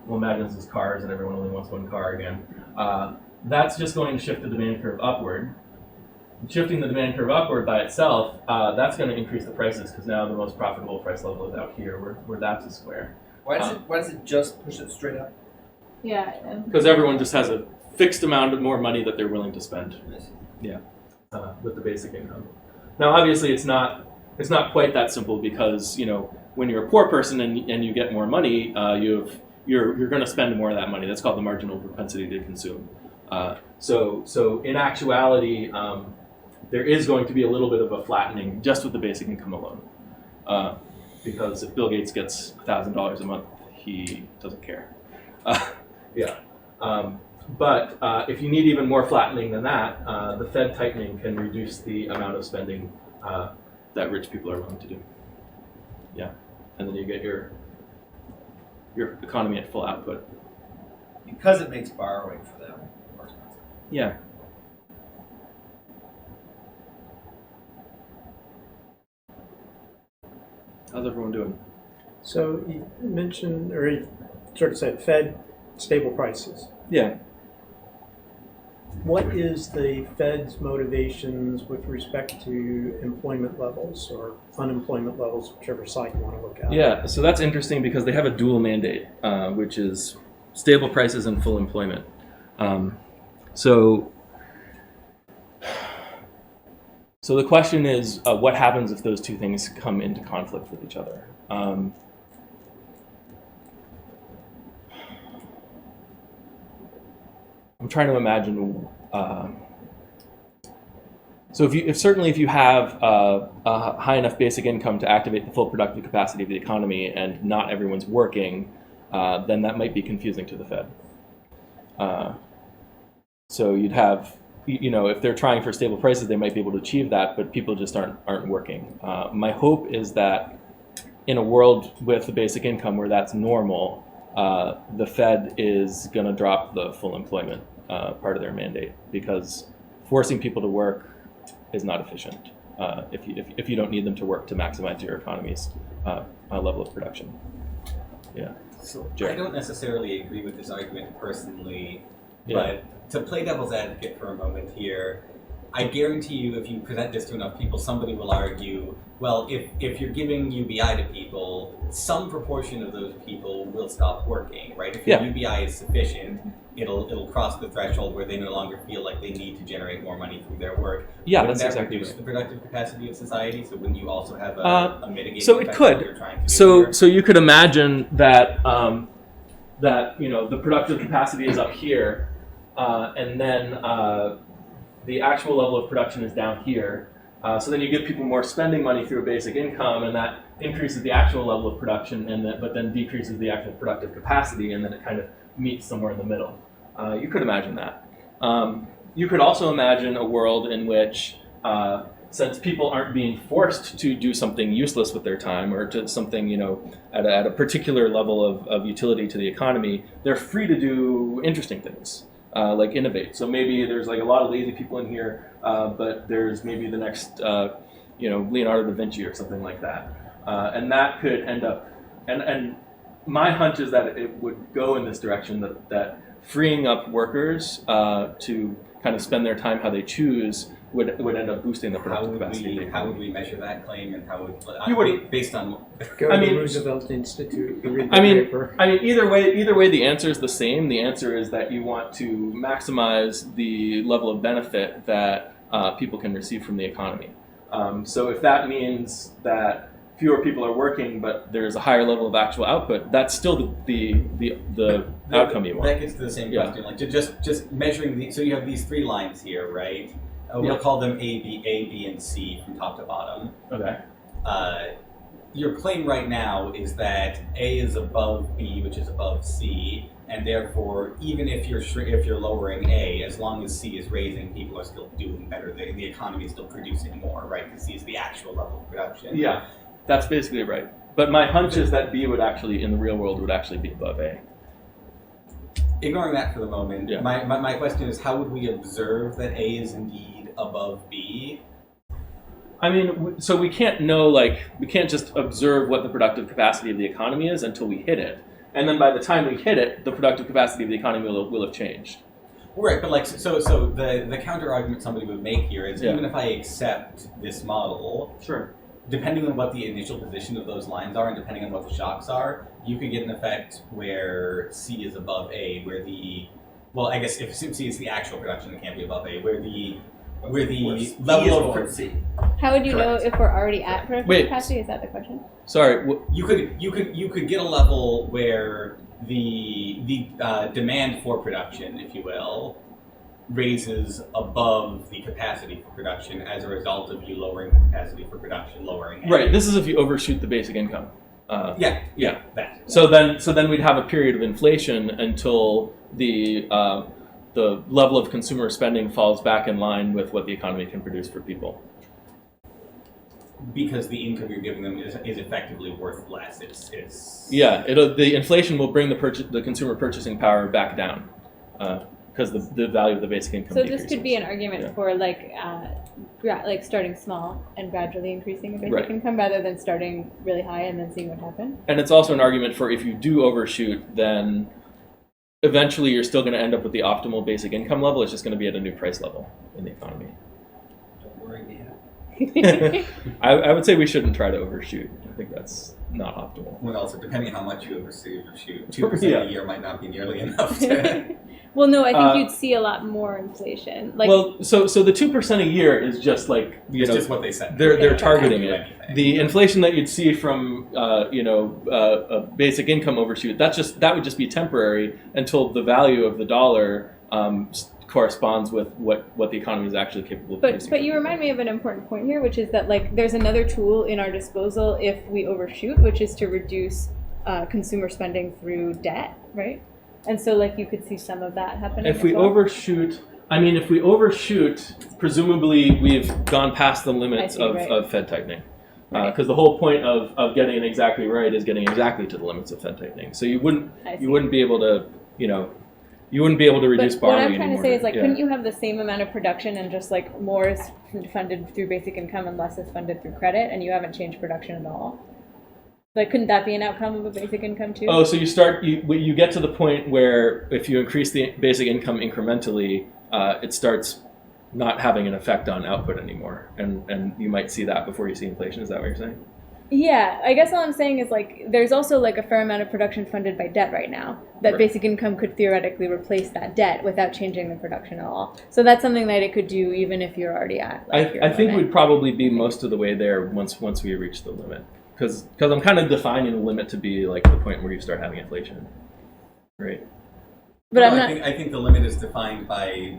Speaker 1: well, imagine this is cars and everyone only wants one car again. That's just going to shift the demand curve upward. Shifting the demand curve upward by itself, that's going to increase the prices because now the most profitable price level is out here where that's a square.
Speaker 6: Why does it just push it straight up?
Speaker 2: Yeah.
Speaker 1: Because everyone just has a fixed amount of more money that they're willing to spend. Yeah, with the basic income. Now, obviously, it's not quite that simple because when you're a poor person and you get more money, you're going to spend more of that money. That's called the marginal propensity to consume. So in actuality, there is going to be a little bit of a flattening just with the basic income alone, because if Bill Gates gets $1,000 a month, he doesn't care. Yeah. But if you need even more flattening than that, the Fed tightening can reduce the amount of spending that rich people are willing to do. Yeah, and then you get your economy at full output.
Speaker 6: Because it makes borrowing for them more expensive.
Speaker 1: Yeah. How's everyone doing?
Speaker 5: So you mentioned, or you sort of said, Fed stable prices.
Speaker 1: Yeah.
Speaker 5: What is the Fed's motivations with respect to employment levels or unemployment levels, whichever side you want to look at?
Speaker 1: Yeah, so that's interesting because they have a dual mandate, which is stable prices and full employment. So the question is, what happens if those two things come into conflict with each other? I'm trying to imagine. So if you have a high enough basic income to activate the full productive capacity of the economy, and not everyone's working, then that might be confusing to the Fed. So you'd have, if they're trying for stable prices, they might be able to achieve that, but people just aren't working. My hope is that in a world with a basic income where that's normal, the Fed is going to drop the full employment part of their mandate, because forcing people to work is not efficient if you don't need them to work to maximize your economy's level of production. Yeah.
Speaker 3: So
Speaker 1: Jared.
Speaker 3: I don't necessarily agree with this argument personally,
Speaker 1: Yeah.
Speaker 3: but to play devil's advocate for a moment here, I guarantee you if you present this to enough people, somebody will argue, well, if you're giving UBI to people, some proportion of those people will stop working, right? If your
Speaker 1: Yeah.
Speaker 3: UBI is sufficient, it'll cross the threshold where they no longer feel like they need to generate more money through their work.
Speaker 1: Yeah,
Speaker 3: Wouldn't
Speaker 1: that's
Speaker 3: that
Speaker 1: exactly
Speaker 3: reduce
Speaker 1: right.
Speaker 3: the productive capacity of society? So wouldn't you also have a mitigating
Speaker 1: So it
Speaker 3: effect
Speaker 1: could.
Speaker 3: of what you're trying to do
Speaker 1: So
Speaker 3: here?
Speaker 1: so you could imagine that that the productive capacity is up here, and then the actual level of production is down here. So then you give people more spending money through a basic income, and that increases the actual level of production, but then decreases the actual productive capacity, and then it kind of meets somewhere in the middle. You could imagine that. You could also imagine a world in which, since people aren't being forced to do something useless with their time or to something, at a particular level of utility to the economy, they're free to do interesting things, like innovate. So maybe there's like a lot of lazy people in here, but there's maybe the next, Leonardo da Vinci or something like that. And that could end up, and my hunch is that it would go in this direction, that freeing up workers to kind of spend their time how they choose would end up boosting the productive capacity.
Speaker 3: How would we measure that claim, and how would
Speaker 1: You wouldn't-
Speaker 3: based on
Speaker 5: Go
Speaker 1: I
Speaker 5: to
Speaker 1: mean-
Speaker 5: the Roosevelt Institute and read the
Speaker 1: I mean,
Speaker 5: paper.
Speaker 1: either way, the answer is the same. The answer is that you want to maximize the level of benefit that people can receive from the economy. So if that means that fewer people are working, but there's a higher level of actual output, that's still the outcome you want.
Speaker 3: That gets to the same
Speaker 1: Yeah.
Speaker 3: question. Like just measuring so you have these three lines here, right? We'll
Speaker 1: Yeah.
Speaker 3: call them A, B, and C from top to bottom.
Speaker 1: Okay.
Speaker 3: Your claim right now is that A is above B, which is above C, and therefore, even if you're lowering A, as long as C is raising, people are still doing better. The economy is still producing more, right? Because C is the actual level of production.
Speaker 1: Yeah, that's basically right. But my hunch is that B would actually, in the real world, would actually be above A.
Speaker 3: Ignoring that for the moment,
Speaker 1: Yeah.
Speaker 3: my question is, how would we observe that A is indeed above B?
Speaker 1: I mean, so we can't know, we can't just observe what the productive capacity of the economy is until we hit it. And then by the time we hit it, the productive capacity of the economy will have changed.
Speaker 3: Right, but so the counter argument somebody would make here is, even if I accept this model,
Speaker 1: Sure.
Speaker 3: depending on what the initial position of those lines are and depending on what the shocks are, you could get an effect where C is above A, I guess if C is the actual production, it can't be above A, where the level of
Speaker 6: C.
Speaker 2: How would you know
Speaker 3: Correct.
Speaker 2: if we're already at productive
Speaker 1: Wait.
Speaker 2: capacity? Is that the question?
Speaker 1: Sorry.
Speaker 3: you could get a level where the demand for production, if you will, raises above the capacity for production as a result of you lowering the capacity for production, lowering A.
Speaker 1: Right. This is if you overshoot the basic income.
Speaker 3: Yeah.
Speaker 1: That. So then we'd have a period of inflation until the level of consumer spending falls back in line with what the economy can produce for people.
Speaker 3: Because the income you're giving them is effectively worth less. It's
Speaker 1: The inflation will bring the consumer purchasing power back down because the value of the basic income.
Speaker 2: So this could be an
Speaker 1: decreases.
Speaker 2: argument for starting small and gradually increasing the basic
Speaker 1: Right.
Speaker 2: income rather than starting really high and then seeing what happens.
Speaker 1: And it's also an argument for if you do overshoot, then eventually you're still going to end up with the optimal basic income level. It's just going to be at a new price level in the economy.
Speaker 6: Don't worry, man.
Speaker 1: I would say we shouldn't try to overshoot. I think that's not optimal.
Speaker 3: Well, also depending on how much you overshoot, 2%
Speaker 1: Yeah.
Speaker 3: a year might not be nearly enough. To,
Speaker 2: Well, no, I think you'd see a lot more inflation.
Speaker 1: So the 2% a year is just
Speaker 3: it's just what they said.
Speaker 1: they're
Speaker 2: Yeah.
Speaker 1: targeting
Speaker 3: They
Speaker 1: it.
Speaker 3: can't do anything.
Speaker 1: The inflation that you'd see from a basic income overshoot, that would just be temporary until the value of the dollar corresponds with what the economy is actually capable of producing.
Speaker 2: But you remind me of an important point here, which is that there's another tool in our disposal if we overshoot, which is to reduce consumer spending through debt, right? And so you could see some of that happening.
Speaker 1: If we overshoot, presumably we've gone past the limits of Fed tightening. Because the whole point of getting it exactly right is getting exactly to the limits of Fed tightening. So you wouldn't be able to, you wouldn't be able to reduce
Speaker 2: But what
Speaker 1: borrowing
Speaker 2: I'm trying
Speaker 1: anymore.
Speaker 2: to say is couldn't you have the same amount of production and just more is funded through basic income and less is funded through credit, and you haven't changed production at all? Couldn't that be an outcome of a basic income too?
Speaker 1: Oh, so you get to the point where if you increase the basic income incrementally, it starts not having an effect on output anymore, and you might see that before you see inflation. Is that what you're saying?
Speaker 2: Yeah, I guess all I'm saying is like there's also like a fair amount of production funded by debt right now. That
Speaker 1: Right.
Speaker 2: basic income could theoretically replace that debt without changing the production at all. So that's something that it could do even if you're already at. Like, your
Speaker 1: I think
Speaker 2: limit.
Speaker 1: we'd probably be most of the way there once we reach the limit, because I'm kind of defining the limit to be like the point where you start having inflation, right?
Speaker 2: But
Speaker 3: No,
Speaker 2: I'm not.
Speaker 3: I think the limit is defined by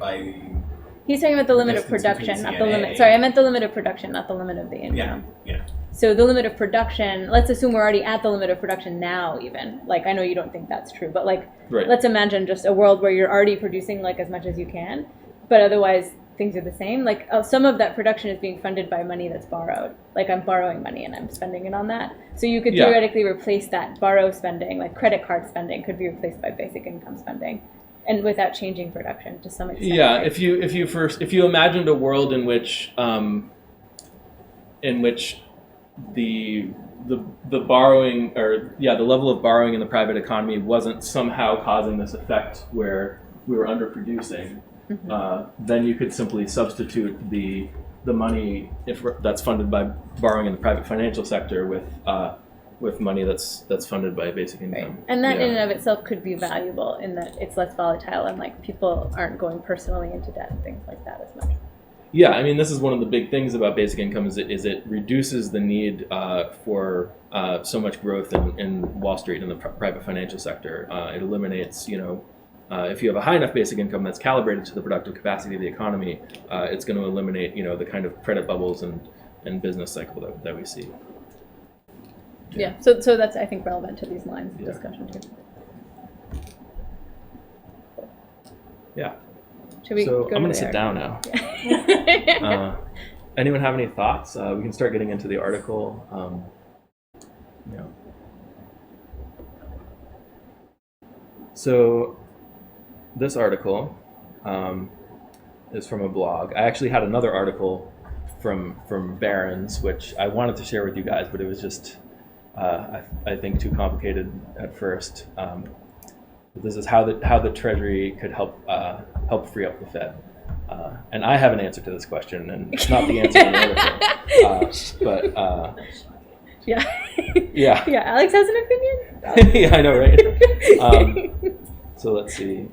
Speaker 2: He's talking about the limit of
Speaker 3: distance
Speaker 2: production,
Speaker 3: between
Speaker 2: not the
Speaker 3: CNA.
Speaker 2: limit. Sorry, I meant the limit of production, not the limit of the income.
Speaker 3: yeah.
Speaker 2: So the limit of production, let's assume we're already at the limit of production now even. Like, I know you don't think that's true, but like,
Speaker 1: Right.
Speaker 2: let's imagine just a world where you're already producing like as much as you can, but otherwise things are the same. Like, some of that production is being funded by money that's borrowed. Like, I'm borrowing money and I'm spending it on that. So you could
Speaker 1: Yeah.
Speaker 2: theoretically replace that borrow spending, like credit card spending could be replaced by basic income spending. And without changing production to some extent.
Speaker 1: Yeah,
Speaker 2: right?
Speaker 1: if you imagined a world in which the borrowing the level of borrowing in the private economy wasn't somehow causing this effect where we were underproducing, then you could simply substitute the money that's funded by borrowing in the private financial sector with money that's funded by basic income.
Speaker 2: Right. And that
Speaker 1: Yeah.
Speaker 2: in and of itself could be valuable in that it's less volatile and like people aren't going personally into debt and things like that as much.
Speaker 1: Yeah, I mean, this is one of the big things about basic income is it reduces the need for so much growth in Wall Street and the private financial sector. It eliminates, if you have a high enough basic income that's calibrated to the productive capacity of the economy, it's going to eliminate, the kind of credit bubbles and business cycle that we see.
Speaker 2: Yeah. So that's, I think, relevant to these lines of discussion too.
Speaker 1: Yeah.
Speaker 2: Should we
Speaker 1: So
Speaker 2: go
Speaker 1: I'm going
Speaker 2: to
Speaker 1: to sit down now.
Speaker 2: Yeah.
Speaker 1: Anyone have any thoughts? We can start getting into the article. So this article is from a blog. I actually had another article from Barron's, which I wanted to share with you guys, but it was just I think too complicated at first. This is how the Treasury could help free up the Fed. And I have an answer to this question, and it's not the answer in the article. But
Speaker 2: Yeah.
Speaker 1: yeah.
Speaker 2: Yeah. Alex has an opinion.
Speaker 1: Yeah, I know, right? So let's see.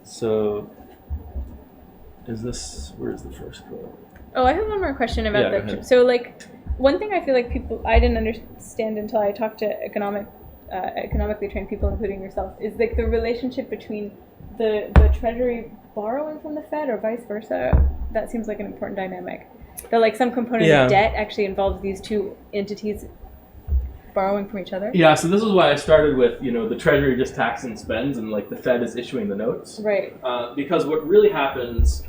Speaker 1: So where is the first quote?
Speaker 2: Oh, I have one more question about
Speaker 1: Yeah, go
Speaker 2: the.
Speaker 1: ahead.
Speaker 2: So, like, one thing I feel like I didn't understand until I talked to economically trained people, including yourself, is like the relationship between the Treasury borrowing from the Fed or vice versa. That seems like an important dynamic. That like some component of debt actually involves these two entities borrowing from each other.
Speaker 1: Yeah, so this is why I started with, the Treasury just taxes and spends, and like the Fed is issuing the notes.
Speaker 2: Right.
Speaker 1: Because what really happens,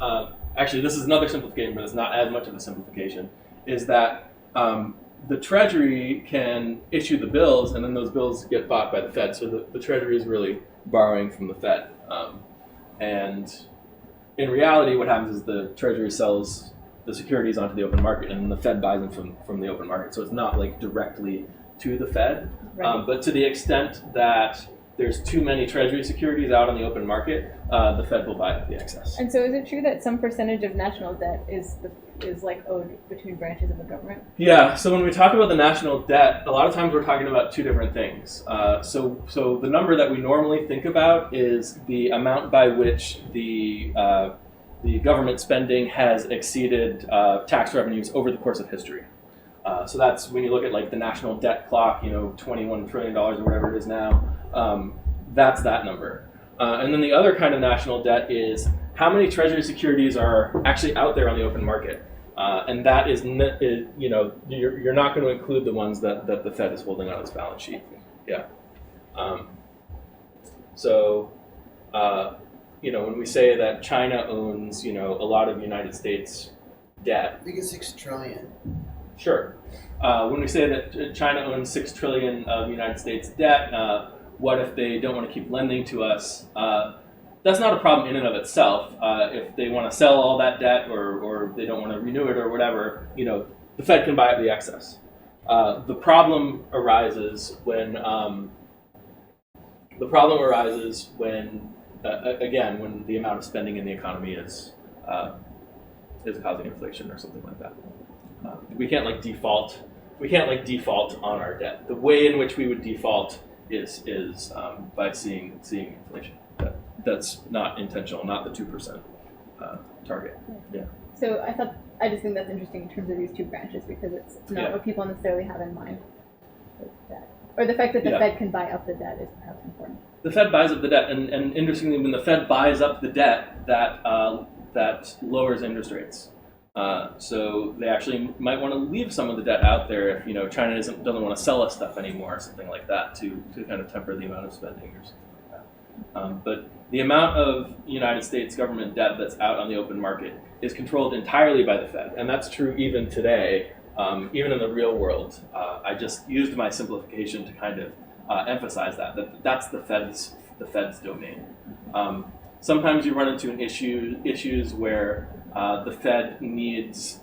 Speaker 1: actually this is another simplification, but it's not as much of a simplification, is that the Treasury can issue the bills, and then those bills get bought by the Fed. So the Treasury is really borrowing from the Fed. And in reality, what happens is the Treasury sells the securities onto the open market, and then the Fed buys them from the open market. So it's not like directly to the Fed,
Speaker 2: Right.
Speaker 1: but to the extent that there's too many Treasury securities out on the open market, the Fed will buy up the excess.
Speaker 2: And so, is it true that some percentage of national debt is like owed between branches of the government?
Speaker 1: Yeah. So when we talk about the national debt, a lot of times we're talking about two different things. So the number that we normally think about is the amount by which the government spending has exceeded tax revenues over the course of history. So that's when you look at like the national debt clock, $21 trillion or whatever it is now. That's that number. And then the other kind of national debt is how many Treasury securities are actually out there on the open market. And that is, you're not going to include the ones that the Fed is holding on its balance sheet. Yeah. When we say that China owns, a lot of United States debt.
Speaker 4: I think it's $6 trillion.
Speaker 1: Sure. When we say that China owns $6 trillion of United States debt, what if they don't want to keep lending to us? That's not a problem in and of itself. If they want to sell all that debt or they don't want to renew it or whatever, the Fed can buy up the excess. The problem arises when when the amount of spending in the economy is causing inflation or something like that. We can't like default. We can't like default on our debt. The way in which we would default is by seeing inflation. That's not intentional, not the 2% target. Yeah.
Speaker 2: So I just think that's interesting in terms of these two branches because it's not what people necessarily have in mind with that. Or the fact that the Fed can buy up the debt is perhaps important.
Speaker 1: The Fed buys up the debt, and interestingly, when the Fed buys up the debt, that lowers interest rates. So they actually might want to leave some of the debt out there if China doesn't want to sell us stuff anymore or something like that to kind of temper the amount of spending or something like that. But the amount of United States government debt that's out on the open market is controlled entirely by the Fed, and that's true even today, even in the real world. I just used my simplification to kind of emphasize that's the Fed's domain. Sometimes you run into issues where the Fed needs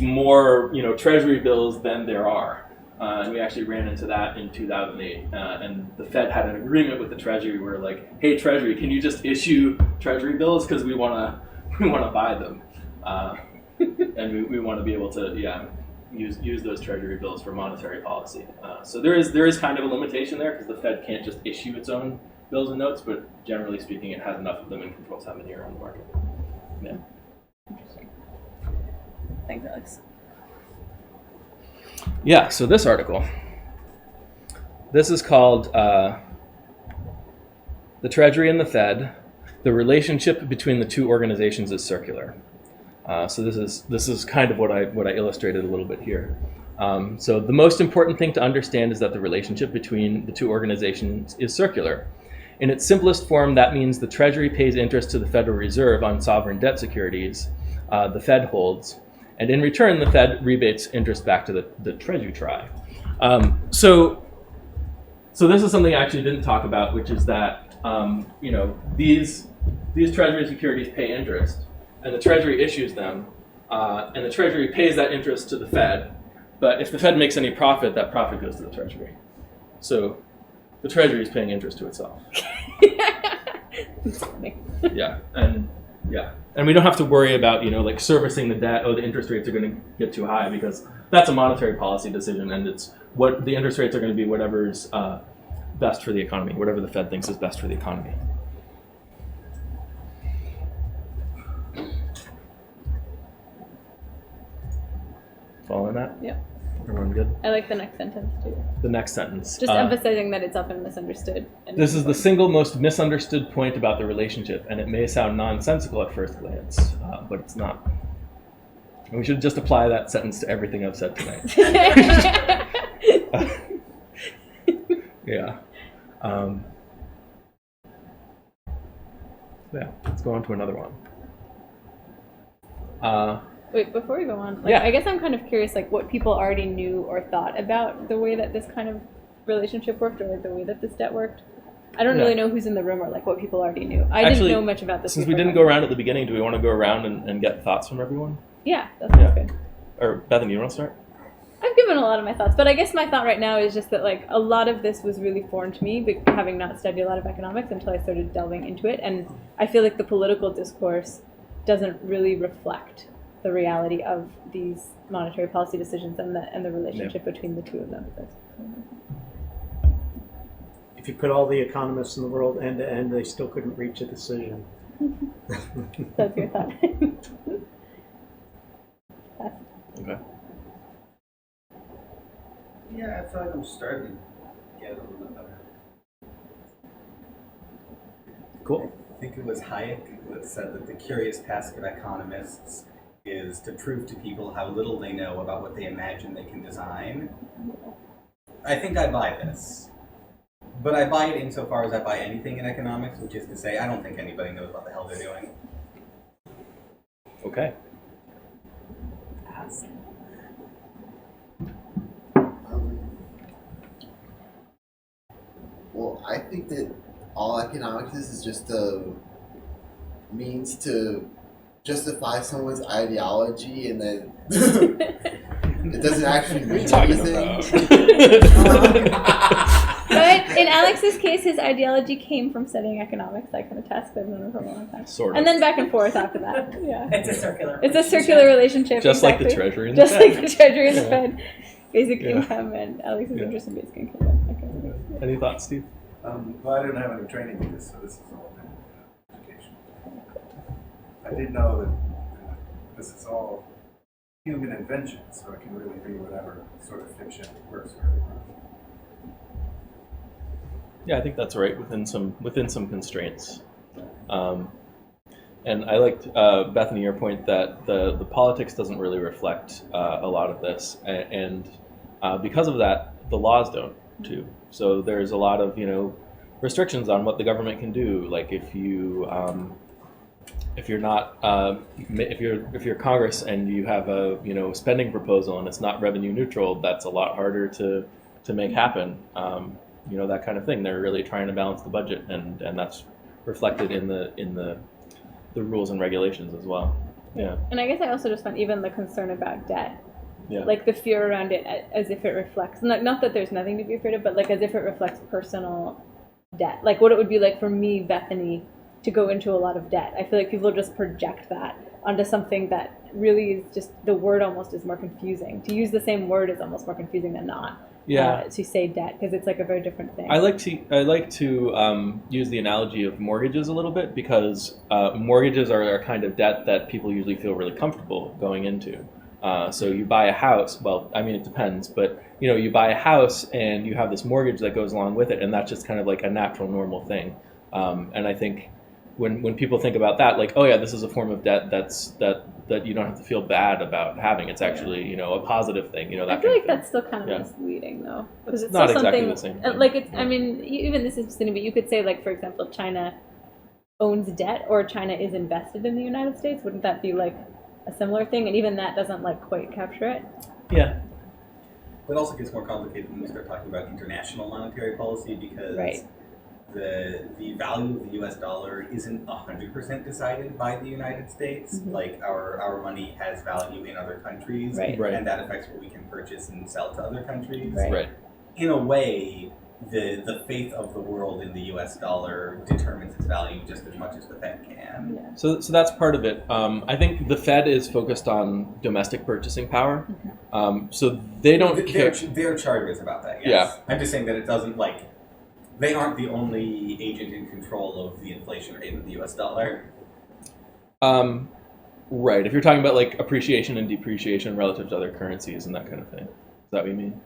Speaker 1: more Treasury bills than there are. And we actually ran into that in 2008. And the Fed had an agreement with the Treasury where like, hey, Treasury, can you just issue Treasury bills because we want to buy them, and we want to be able to use those Treasury bills for monetary policy. So there is kind of a limitation there because the Fed can't just issue its own bills and notes, but generally speaking, it has enough of them and controls how many are on the market. Yeah.
Speaker 2: Interesting. Thanks, Alex.
Speaker 1: Yeah, so this article, this is called The Treasury and the Fed, the relationship between the two organizations is circular. So this is kind of what I illustrated a little bit here. So the most important thing to understand is that the relationship between the two organizations is circular. In its simplest form, that means the Treasury pays interest to the Federal Reserve on sovereign debt securities the Fed holds, and in return, the Fed rebates interest back to the Treasury. So this is something I actually didn't talk about, which is that these Treasury securities pay interest, and the Treasury issues them, and the Treasury pays that interest to the Fed. But if the Fed makes any profit, that profit goes to the Treasury. So the Treasury is paying interest to itself.
Speaker 2: That's funny.
Speaker 1: And we don't have to worry about like servicing the debt. Oh, the interest rates are going to get too high, because that's a monetary policy decision, and it's what the interest rates are going to be. Whatever's best for the economy, whatever the Fed thinks is best for the economy. Following that?
Speaker 2: Yep.
Speaker 1: Everyone good?
Speaker 2: I like the next sentence too.
Speaker 1: The next sentence.
Speaker 2: Just emphasizing that it's often misunderstood.
Speaker 1: This is the single most misunderstood point about the relationship, and it may sound nonsensical at first glance, but it's not. And we should just apply that sentence to everything I've said tonight. Yeah. Let's go on to another one.
Speaker 2: Wait, before we go on, I guess I'm kind of curious, what people already knew or thought about the way that this kind of relationship worked, or the way that this debt worked. I don't really know who's in the room or what people already knew. I didn't know much about this.
Speaker 1: Since we didn't go around at the beginning, do we want to go around and get thoughts from everyone?
Speaker 2: Yeah, that sounds good.
Speaker 1: Or Bethany, you want to start?
Speaker 2: I've given a lot of my thoughts, but I guess my thought right now is just that a lot of this was really foreign to me, having not studied a lot of economics until I started delving into it, and I feel like the political discourse doesn't really reflect the reality of these monetary policy decisions and the relationship between the two of them.
Speaker 5: If you put all the economists in the world end to end, they still couldn't reach a decision.
Speaker 2: That's your thought.
Speaker 1: Okay.
Speaker 6: Yeah, I feel like I'm starting to get a little bit better.
Speaker 1: Cool.
Speaker 3: I think it was Hayek that said that the curious task of economists is to prove to people how little they know about what they imagine they can design. I think I buy this. But I buy it insofar as I buy anything in economics, which is to say I don't think anybody knows what the hell they're doing.
Speaker 1: Okay.
Speaker 4: Well, I think that all economics is just a means to justify someone's ideology, and then it doesn't actually mean anything.
Speaker 2: But in Alex's case, his ideology came from studying economics. I can attest. I've known him for a long time.
Speaker 1: Sort of.
Speaker 2: And then back and forth after that. Yeah.
Speaker 7: It's a circular.
Speaker 2: It's a circular relationship.
Speaker 1: Just
Speaker 2: exactly.
Speaker 1: like the Treasury and the
Speaker 2: Just
Speaker 1: Fed.
Speaker 2: like the Treasury and the
Speaker 1: Yeah.
Speaker 2: Fed. Basic
Speaker 1: Yeah.
Speaker 2: income and Alex's
Speaker 1: Yeah.
Speaker 2: interest in basic income. Okay.
Speaker 1: Any thoughts, Steve?
Speaker 8: Well, I didn't have any training in this, so this is all been education. I did know that this is all human invention, so it can really be whatever sort of fiction works for everyone.
Speaker 1: Yeah, I think that's right within some constraints. And I liked Bethany, your point that the politics doesn't really reflect a lot of this, and because of that, the laws don't too. So there's a lot of restrictions on what the government can do. Like if you're not if you're Congress and you have a spending proposal and it's not revenue neutral, that's a lot harder to make happen. That kind of thing. They're really trying to balance the budget, and that's reflected in the rules and regulations as well. Yeah.
Speaker 2: And I guess I also just found even the concern about debt,
Speaker 1: Yeah.
Speaker 2: like the fear around it as if it reflects, not that there's nothing to be afraid of, but like as if it reflects personal debt. Like what it would be like for me, Bethany, to go into a lot of debt. I feel like people just project that onto something that really is just, the word almost is more confusing. To use the same word is almost more confusing than not.
Speaker 1: Yeah.
Speaker 2: To say debt, because it's like a very different thing.
Speaker 1: I like to use the analogy of mortgages a little bit, because mortgages are a kind of debt that people usually feel really comfortable going into. So you buy a house. Well, I mean, it depends, but you buy a house and you have this mortgage that goes along with it, and that's just kind of like a natural, normal thing. And I think when people think about that, like, oh yeah, this is a form of debt that you don't have to feel bad about having. It's actually a positive thing. That
Speaker 2: I feel
Speaker 1: kind
Speaker 2: like
Speaker 1: of thing.
Speaker 2: that's still kind of
Speaker 1: Yeah.
Speaker 2: misleading though, because it's
Speaker 1: not
Speaker 2: still
Speaker 1: exactly
Speaker 2: something
Speaker 1: the same thing.
Speaker 2: like it's. I mean, even this is interesting, but you could say like, for example, China owns debt or China is invested in the United States. Wouldn't that be like a similar thing? And even that doesn't like quite capture it.
Speaker 1: Yeah.
Speaker 3: But it also gets more complicated when we start talking about international monetary policy, because
Speaker 2: Right.
Speaker 3: the value of the US dollar isn't 100% decided by the United States.
Speaker 2: Mhm.
Speaker 3: Like our money has value in other countries,
Speaker 2: Right.
Speaker 1: Right.
Speaker 3: and that affects what we can purchase and sell to other countries.
Speaker 2: Right.
Speaker 1: Right.
Speaker 3: In a way, the faith of the world in the US dollar determines its value just as much as the Fed can.
Speaker 2: Yeah.
Speaker 1: So that's part of it. I think the Fed is focused on domestic purchasing power. So they don't care.
Speaker 3: Their charter is about that, yes.
Speaker 1: Yeah.
Speaker 3: I'm just saying that it doesn't, like, they aren't the only agent in control of the inflation rate of the US dollar.
Speaker 1: Right. If you're talking about like appreciation and depreciation relative to other currencies and that kind of thing. Is that what you mean?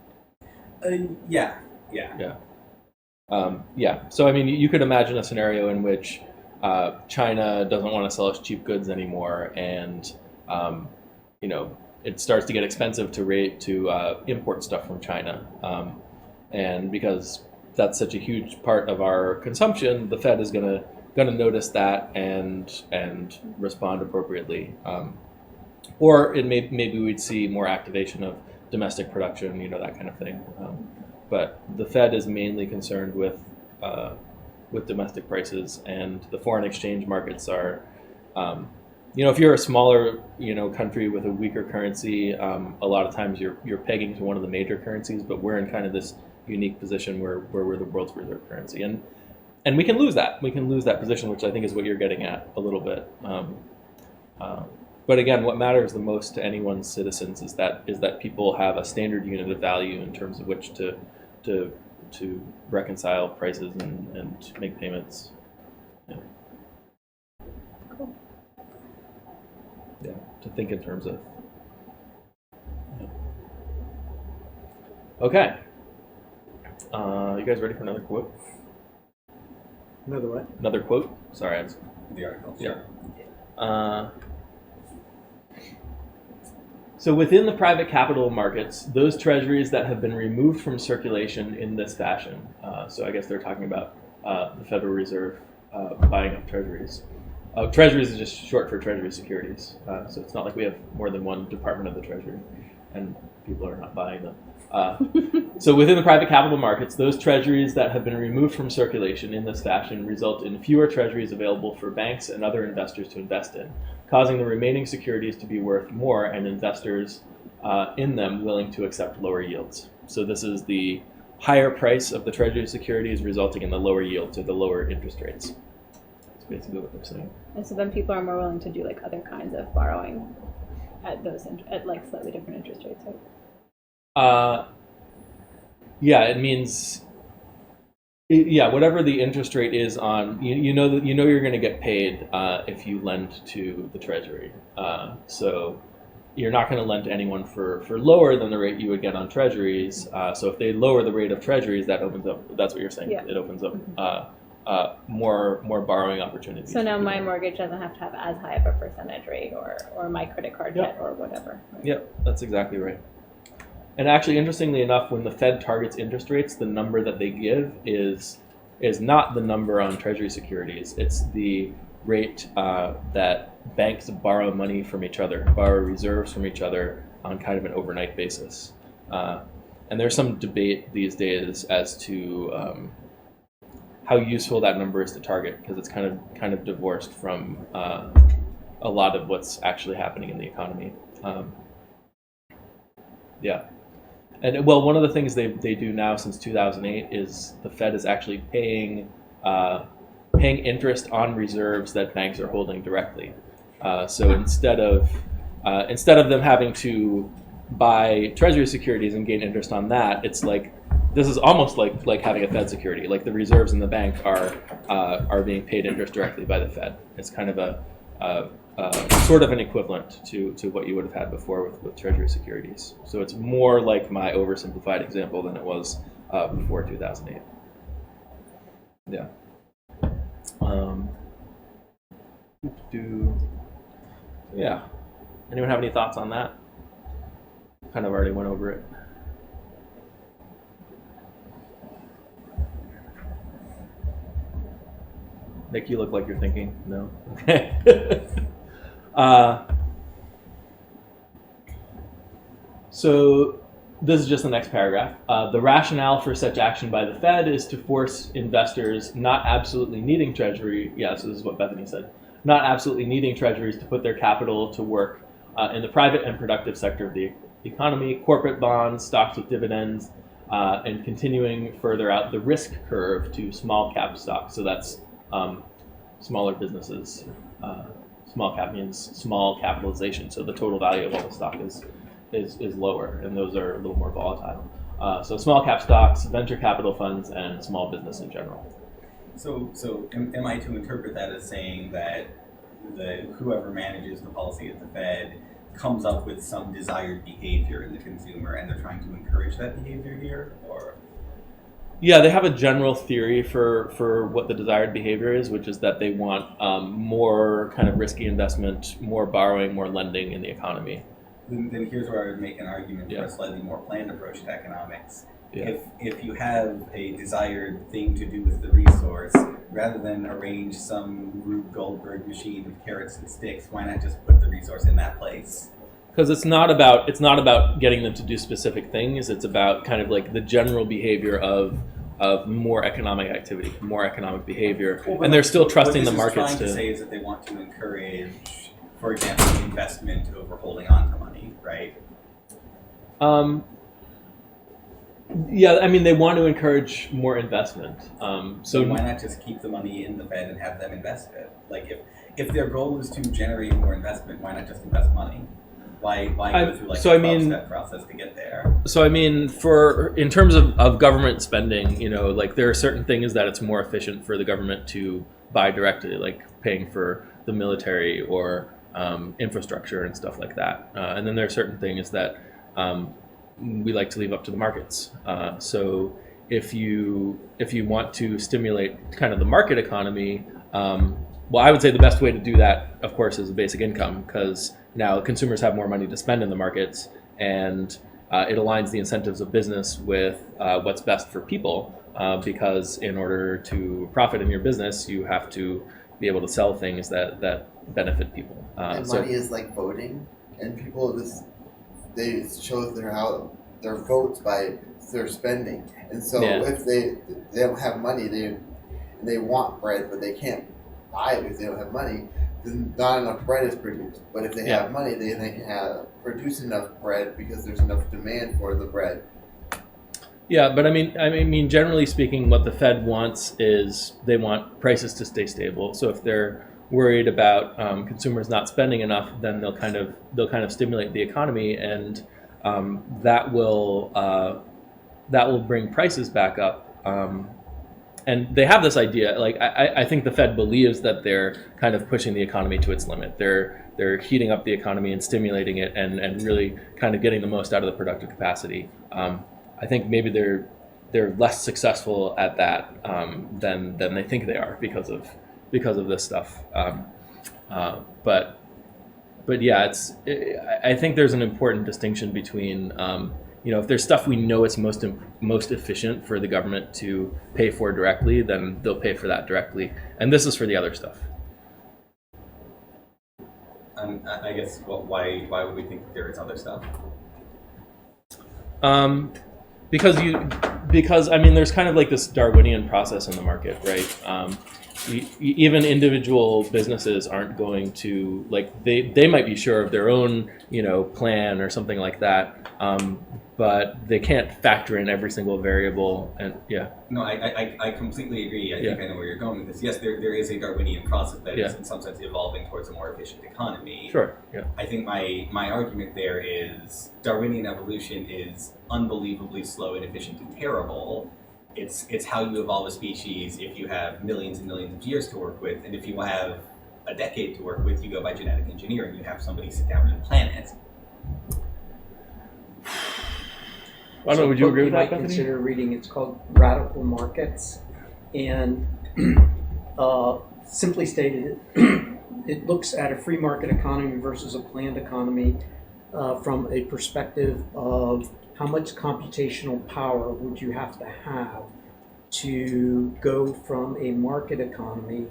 Speaker 3: Yeah.
Speaker 1: Yeah. So I mean, you could imagine a scenario in which China doesn't want to sell us cheap goods anymore, and it starts to get expensive to import stuff from China, and because that's such a huge part of our consumption, the Fed is gonna notice that and respond appropriately, or maybe we'd see more activation of domestic production, that kind of thing. But the Fed is mainly concerned with domestic prices, and the foreign exchange markets are, if you're a smaller, country with a weaker currency, a lot of times you're pegging to one of the major currencies. But we're in kind of this unique position where we're the world's reserve currency, and we can lose that. We can lose that position, which I think is what you're getting at a little bit. But again, what matters the most to anyone's citizens is that people have a standard unit of value in terms of which to reconcile prices and make payments. Yeah.
Speaker 2: Cool.
Speaker 1: Yeah, to think in terms of. Yeah. Okay. You guys ready for another quote?
Speaker 5: Another what?
Speaker 1: Another quote? Sorry, I was.
Speaker 3: The article.
Speaker 1: Yeah. So within the private capital markets, those treasuries that have been removed from circulation in this fashion, so I guess they're talking about the Federal Reserve buying up treasuries. Treasuries is just short for Treasury securities, so it's not like we have more than one department of the Treasury, and people are not buying them. So within the private capital markets, those treasuries that have been removed from circulation in this fashion result in fewer treasuries available for banks and other investors to invest in, causing the remaining securities to be worth more and investors in them willing to accept lower yields. So this is the higher price of the Treasury securities resulting in the lower yields or the lower interest rates. That's basically what they're saying.
Speaker 2: And so then people are more willing to do like other kinds of borrowing at those at like slightly different interest rates, right?
Speaker 1: Yeah, it means whatever the interest rate is on you know you're going to get paid if you lend to the Treasury. So you're not going to lend to anyone for lower than the rate you would get on Treasuries. So if they lower the rate of Treasuries, that opens up. That's what you're saying.
Speaker 2: Yeah.
Speaker 1: It opens up more borrowing opportunities.
Speaker 2: So now my mortgage doesn't have to have as high of a percentage rate, or my credit card
Speaker 1: Yep.
Speaker 2: debt, or whatever. Right?
Speaker 1: Yep, that's exactly right. And actually, interestingly enough, when the Fed targets interest rates, the number that they give is not the number on Treasury securities. It's the rate that banks borrow money from each other, borrow reserves from each other on kind of an overnight basis. And there's some debate these days as to how useful that number is to target, because it's kind of divorced from a lot of what's actually happening in the economy. Yeah. And well, one of the things they do now since 2008 is the Fed is actually paying interest on reserves that banks are holding directly. So instead of them having to buy Treasury securities and gain interest on that, it's like this is almost like having a Fed security. Like the reserves in the bank are being paid interest directly by the Fed. It's kind of a sort of an equivalent to what you would have had before with Treasury securities. So it's more like my oversimplified example than it was before 2008. Yeah. Yeah. Anyone have any thoughts on that? Kind of already went over it. Nick, you look like you're thinking. No? Okay. So this is just the next paragraph. The rationale for such action by the Fed is to force investors not absolutely needing Treasury, so this is what Bethany said, not absolutely needing Treasuries to put their capital to work in the private and productive sector of the economy, corporate bonds, stocks with dividends, and continuing further out the risk curve to small cap stocks. So that's smaller businesses. Small cap means small capitalization, so the total value of all the stock is lower, and those are a little more volatile. So small cap stocks, venture capital funds, and small business in general.
Speaker 3: So am I to interpret that as saying that whoever manages the policy at the Fed comes up with some desired behavior in the consumer, and they're trying to encourage that behavior here, or?
Speaker 1: Yeah, they have a general theory for what the desired behavior is, which is that they want more kind of risky investment, more borrowing, more lending in the economy.
Speaker 3: Then here's where I would make an argument for a slightly more planned approach to economics.
Speaker 1: Yeah.
Speaker 3: If you have a desired thing to do with the resource, rather than arrange some Rube Goldberg machine with carrots and sticks, why not just put the resource in that place?
Speaker 1: Because it's not about getting them to do specific things. It's about kind of like the general behavior of more economic activity, more economic behavior, and they're still trusting the markets
Speaker 3: What this is trying to say is that they want to encourage, for example, investment over holding on to money, right?
Speaker 1: Yeah, I mean, they want to encourage more investment.
Speaker 3: So why not just keep the money in the Fed and have them invest it? Like if their goal is to generate more investment, why not just invest money? Why go through a 12-step process to get there?
Speaker 1: So I mean, in terms of government spending, like there are certain things that it's more efficient for the government to buy directly, like paying for the military or infrastructure and stuff like that. And then there are certain things that we like to leave up to the markets. So if you want to stimulate kind of the market economy, well, I would say the best way to do that, of course, is a basic income, because now consumers have more money to spend in the markets, and it aligns the incentives of business with what's best for people, because in order to profit in your business, you have to be able to sell things that benefit people.
Speaker 4: And money is like voting, and people they show their votes by their spending. And so if they don't have money, they want bread, but they can't buy it because they don't have money, then not enough bread is produced. But if they have money, they can produce enough bread because there's enough demand for the bread.
Speaker 1: Yeah, but I mean, generally speaking, what the Fed wants is they want prices to stay stable. So if they're worried about consumers not spending enough, then they'll kind of stimulate the economy, and that will bring prices back up. And they have this idea, like I think the Fed believes that they're kind of pushing the economy to its limit. They're heating up the economy and stimulating it, and really kind of getting the most out of the productive capacity. I think maybe they're less successful at that than they think they are because of this stuff. But yeah, I think there's an important distinction between if there's stuff we know it's most efficient for the government to pay for directly, then they'll pay for that directly, and this is for the other stuff.
Speaker 3: I guess why would we think that there is other stuff?
Speaker 1: Because I mean, there's kind of like this Darwinian process in the market, right? Even individual businesses aren't going to, like, they might be sure of their own plan or something like that, but they can't factor in every single variable. And
Speaker 3: No, I completely agree. I think I know where you're going with this. Yes, there is a Darwinian process that is in some sense evolving towards a more efficient economy.
Speaker 1: Sure. Yeah.
Speaker 3: I think my argument there is Darwinian evolution is unbelievably slow, inefficient, and terrible. It's how you evolve a species if you have millions and millions of years to work with, and if you have a decade to work with, you go by genetic engineering. You have somebody sit down and plan it.
Speaker 1: I don't know, would you agree with that,
Speaker 5: might
Speaker 1: Bethany?
Speaker 5: consider reading. It's called Radical Markets, and simply stated, it looks at a free market economy versus a planned economy from a perspective of how much computational power would you have to go from a market economy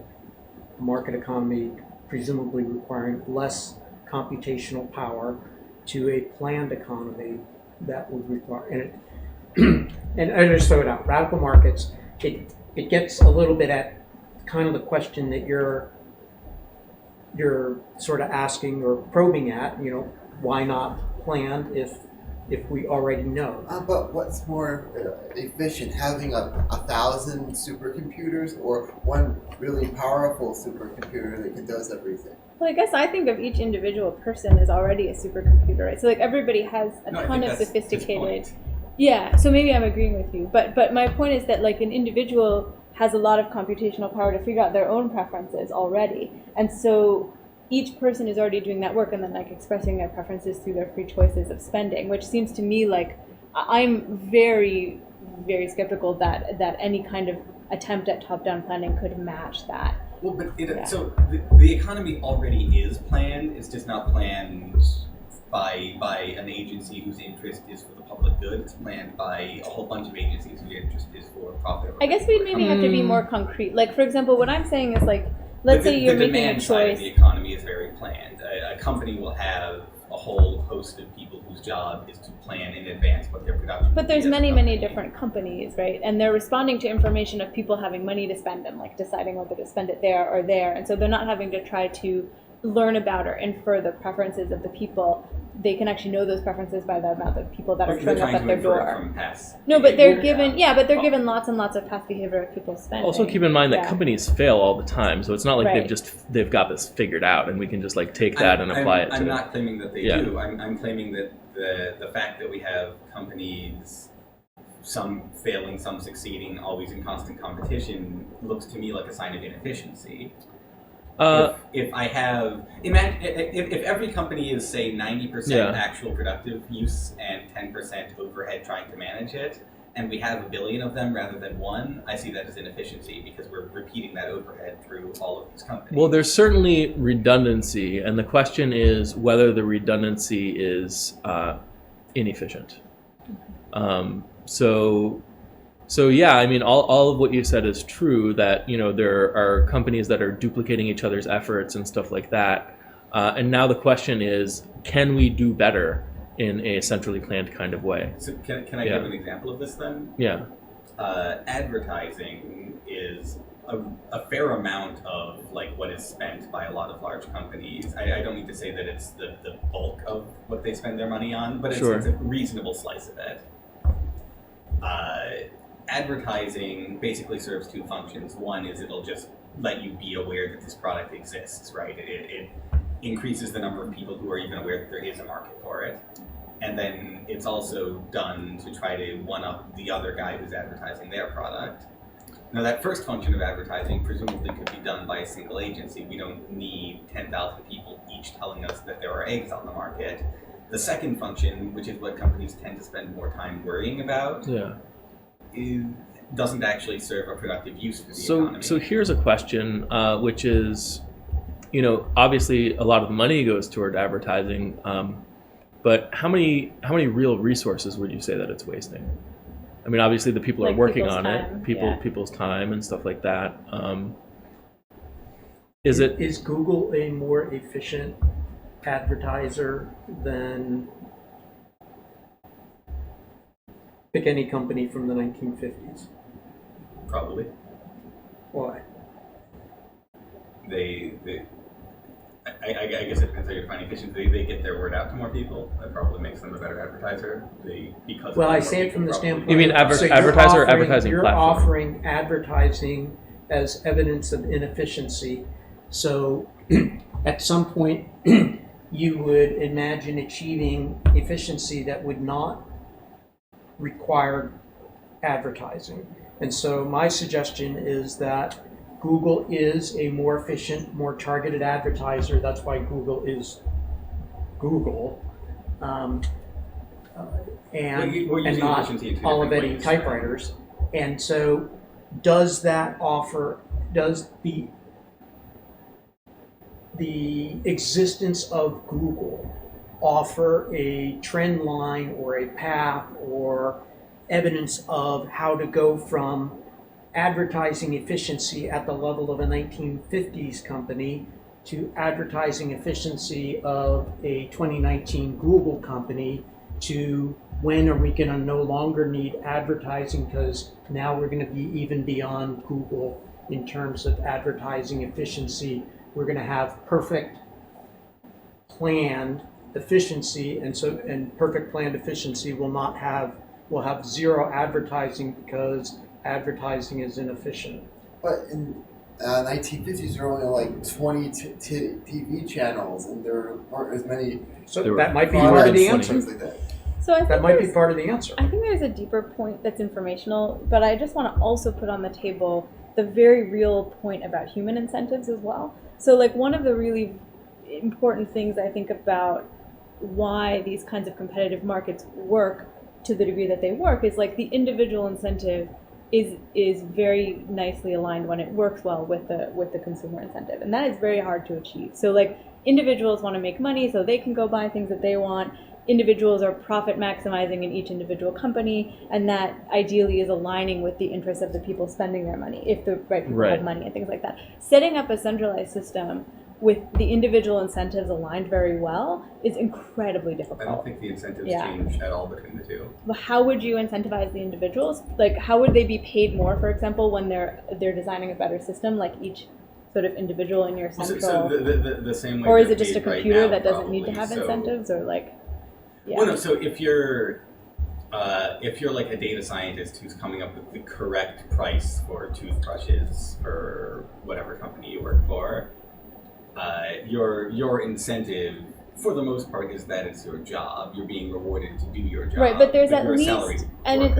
Speaker 5: presumably requiring less computational power, to a planned economy that would require, and I just throw it out, radical markets, it gets a little bit at kind of the question that you're sort of asking or probing at, why not planned if we already know?
Speaker 4: But what's more efficient, having 1,000 supercomputers or one really powerful supercomputer that does everything?
Speaker 2: Well, I guess I think of each individual person as already a supercomputer, right? So like everybody has a ton of sophisticated. Yeah, so maybe I'm agreeing with you, but my point is that like an individual has a lot of computational power to figure out their own preferences already, and so each person is already doing that work and then like expressing their preferences through their free choices of spending, which seems to me like I'm very, very skeptical that any kind of attempt at top-down planning could match that.
Speaker 3: Well, but so the economy already is planned. It's just not planned by an agency whose interest is for the public good. It's planned by a whole bunch of agencies whose interest is for profit.
Speaker 2: I guess we'd maybe have to be more concrete. Like, for example, what I'm saying is like, let's say you're making a choice.
Speaker 3: The demand side of the economy is very planned. A company will have a whole host of people whose job is to plan in advance what their production.
Speaker 2: But there's many different companies, right? And they're responding to information of people having money to spend and like deciding whether to spend it there or there. And so they're not having to try to learn about or infer the preferences of the people. They can actually know those preferences by the amount of people that are showing up at their door. No, but they're given, given lots and lots of past behavior of people spending.
Speaker 1: Also keep in mind that companies fail all the time, so it's not like they've got this figured out and we can just like take that and apply it to
Speaker 3: I'm not claiming that they do. I'm claiming that the fact that we have companies, some failing, some succeeding, always in constant competition, looks to me like a sign of inefficiency. If every company is, say, 90% actual productive use and 10% overhead trying to manage it, and we have 1 billion of them rather than one, I see that as inefficiency because we're repeating that overhead through all of these companies.
Speaker 1: Well, there's certainly redundancy, and the question is whether the redundancy is inefficient. So yeah, I mean, all of what you said is true, that, there are companies that are duplicating each other's efforts and stuff like that. And now the question is, can we do better in a centrally planned kind of way?
Speaker 3: So can I give an example of this then?
Speaker 1: Yeah.
Speaker 3: Advertising is a fair amount of like what is spent by a lot of large companies. I don't mean to say that it's the bulk of what they spend their money on, but it's a reasonable slice of it. advertising basically serves two functions. One is it'll just let you be aware that this product exists, right? It increases the number of people who are even aware that there is a market for it. And then it's also done to try to one-up the other guy who's advertising their product. Now, that first function of advertising presumably could be done by a single agency. We don't need 10,000 people each telling us that there are eggs on the market. The second function, which is what companies tend to spend more time worrying about, doesn't actually serve a productive use for the economy.
Speaker 1: So here's a question, which is, obviously a lot of money goes toward advertising, but how many real resources would you say that it's wasting? I mean, obviously the people are working on it, people's time and stuff like that.
Speaker 5: Is Google a more efficient advertiser than pick any company from the 1950s?
Speaker 3: Probably.
Speaker 5: Why?
Speaker 3: I guess it depends how you define efficiency. They get their word out to more people. That probably makes them a better advertiser.
Speaker 5: I say it from the standpoint.
Speaker 1: You mean advertiser or advertising
Speaker 5: you're
Speaker 1: platform?
Speaker 5: You're offering advertising as evidence of inefficiency. So at some point, you would imagine achieving efficiency that would not require advertising. And so my suggestion is that Google is a more efficient, more targeted advertiser. That's why Google is Google, and not Olivetti typewriters. And so does the existence of Google offer a trend line or a path or evidence of how to go from advertising efficiency at the level of a 1950s company to advertising efficiency of a 2019 Google company to when are we going to no longer need advertising because now we're going to be even beyond Google in terms of advertising efficiency. We're going to have perfect planned efficiency, and perfect planned efficiency will have zero advertising because advertising is inefficient.
Speaker 4: But in 1950s, there were only like 20 TV channels, and there aren't as many.
Speaker 5: So that might be part of the answer.
Speaker 4: Like that.
Speaker 2: So I think
Speaker 5: that might be part of the answer.
Speaker 2: I think there's a deeper point that's informational, but I just want to also put on the table the very real point about human incentives as well. So like one of the really important things I think about why these kinds of competitive markets work to the degree that they work is like the individual incentive is very nicely aligned when it works well with the consumer incentive, and that is very hard to achieve. So like individuals want to make money so they can go buy things that they want. Individuals are profit maximizing in each individual company, and that ideally is aligning with the interests of the people spending their money, if the right people have money and things like that. Setting up a centralized system with the individual incentives aligned very well is incredibly difficult.
Speaker 3: I don't think the incentives change at all between the two.
Speaker 2: Well, how would you incentivize the individuals? Like, how would they be paid more, for example, when they're designing a better system, like each sort of individual in your central?
Speaker 3: So the same way.
Speaker 2: Or is it just a computer that doesn't need to have incentives, or like? Yeah.
Speaker 3: Well, no. So if you're like a data scientist who's coming up with the correct price for toothbrushes for whatever company you work for, your incentive, for the most part, is that it's your job. You're being rewarded to do your job.
Speaker 2: Right, but there's at least,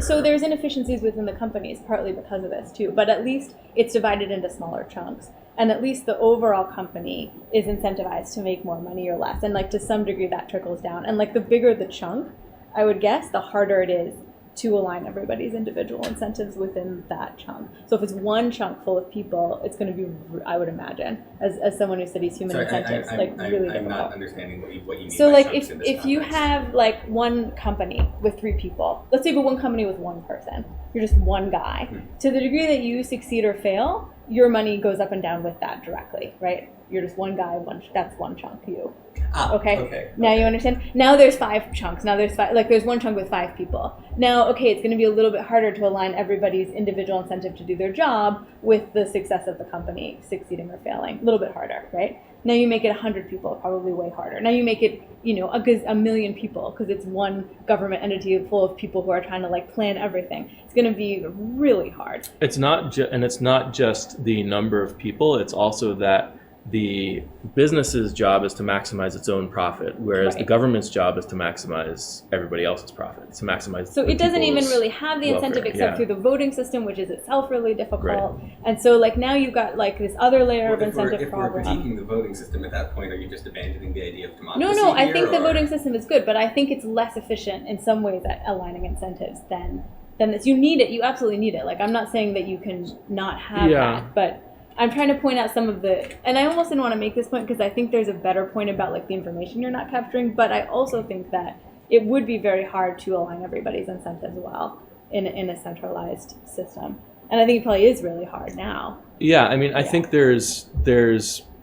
Speaker 2: so there's inefficiencies within the companies, partly because of this too. But at least it's divided into smaller chunks, and at least the overall company is incentivized to make more money or less, and like to some degree that trickles down. And like the bigger the chunk, I would guess, the harder it is to align everybody's individual incentives within that chunk. So if it's one chunk full of people, it's going to be, I would imagine, as someone who studies human incentives, really difficult.
Speaker 3: I'm not understanding what you mean.
Speaker 2: So like if you have like one company with 3 people, let's say but one company with 1 person, you're just one guy. To the degree that you succeed or fail, your money goes up and down with that directly, right? you're just one guy, that's one chunk, you.
Speaker 3: Ah,
Speaker 2: Okay. Now you understand? Now there's 5 chunks. Now there's 5, like there's one chunk with 5 people. Now, okay, it's going to be a little bit harder to align everybody's individual incentive to do their job with the success of the company succeeding or failing. A little bit harder, right? Now you make it 100 people, probably way harder. Now you make it, a million people, because it's one government entity full of people who are trying to like plan everything. It's going to be really hard.
Speaker 1: It's not and it's not just the number of people. It's also that the business's job is to maximize its own profit, whereas the government's job is to maximize everybody else's profit, to maximize.
Speaker 2: So it doesn't even really have the incentive except through the voting system, which is itself really difficult.
Speaker 1: Right.
Speaker 2: And so like now you've got like this other layer of incentive
Speaker 3: If
Speaker 2: problem.
Speaker 3: we're critiquing the voting system at that point, are you just abandoning the idea of democracy?
Speaker 2: No, I think the
Speaker 3: or?
Speaker 2: voting system is good, but I think it's less efficient in some ways at aligning incentives than this. You need it. You absolutely need it. Like I'm not saying that you can not have that, but I'm trying to point out some of and I almost didn't want to make this point because I think there's a better point about like the information you're not capturing, but I also think that it would be very hard to align everybody's incentives well in a centralized system. And I think it probably is really hard now.
Speaker 1: Yeah, I mean, I think there's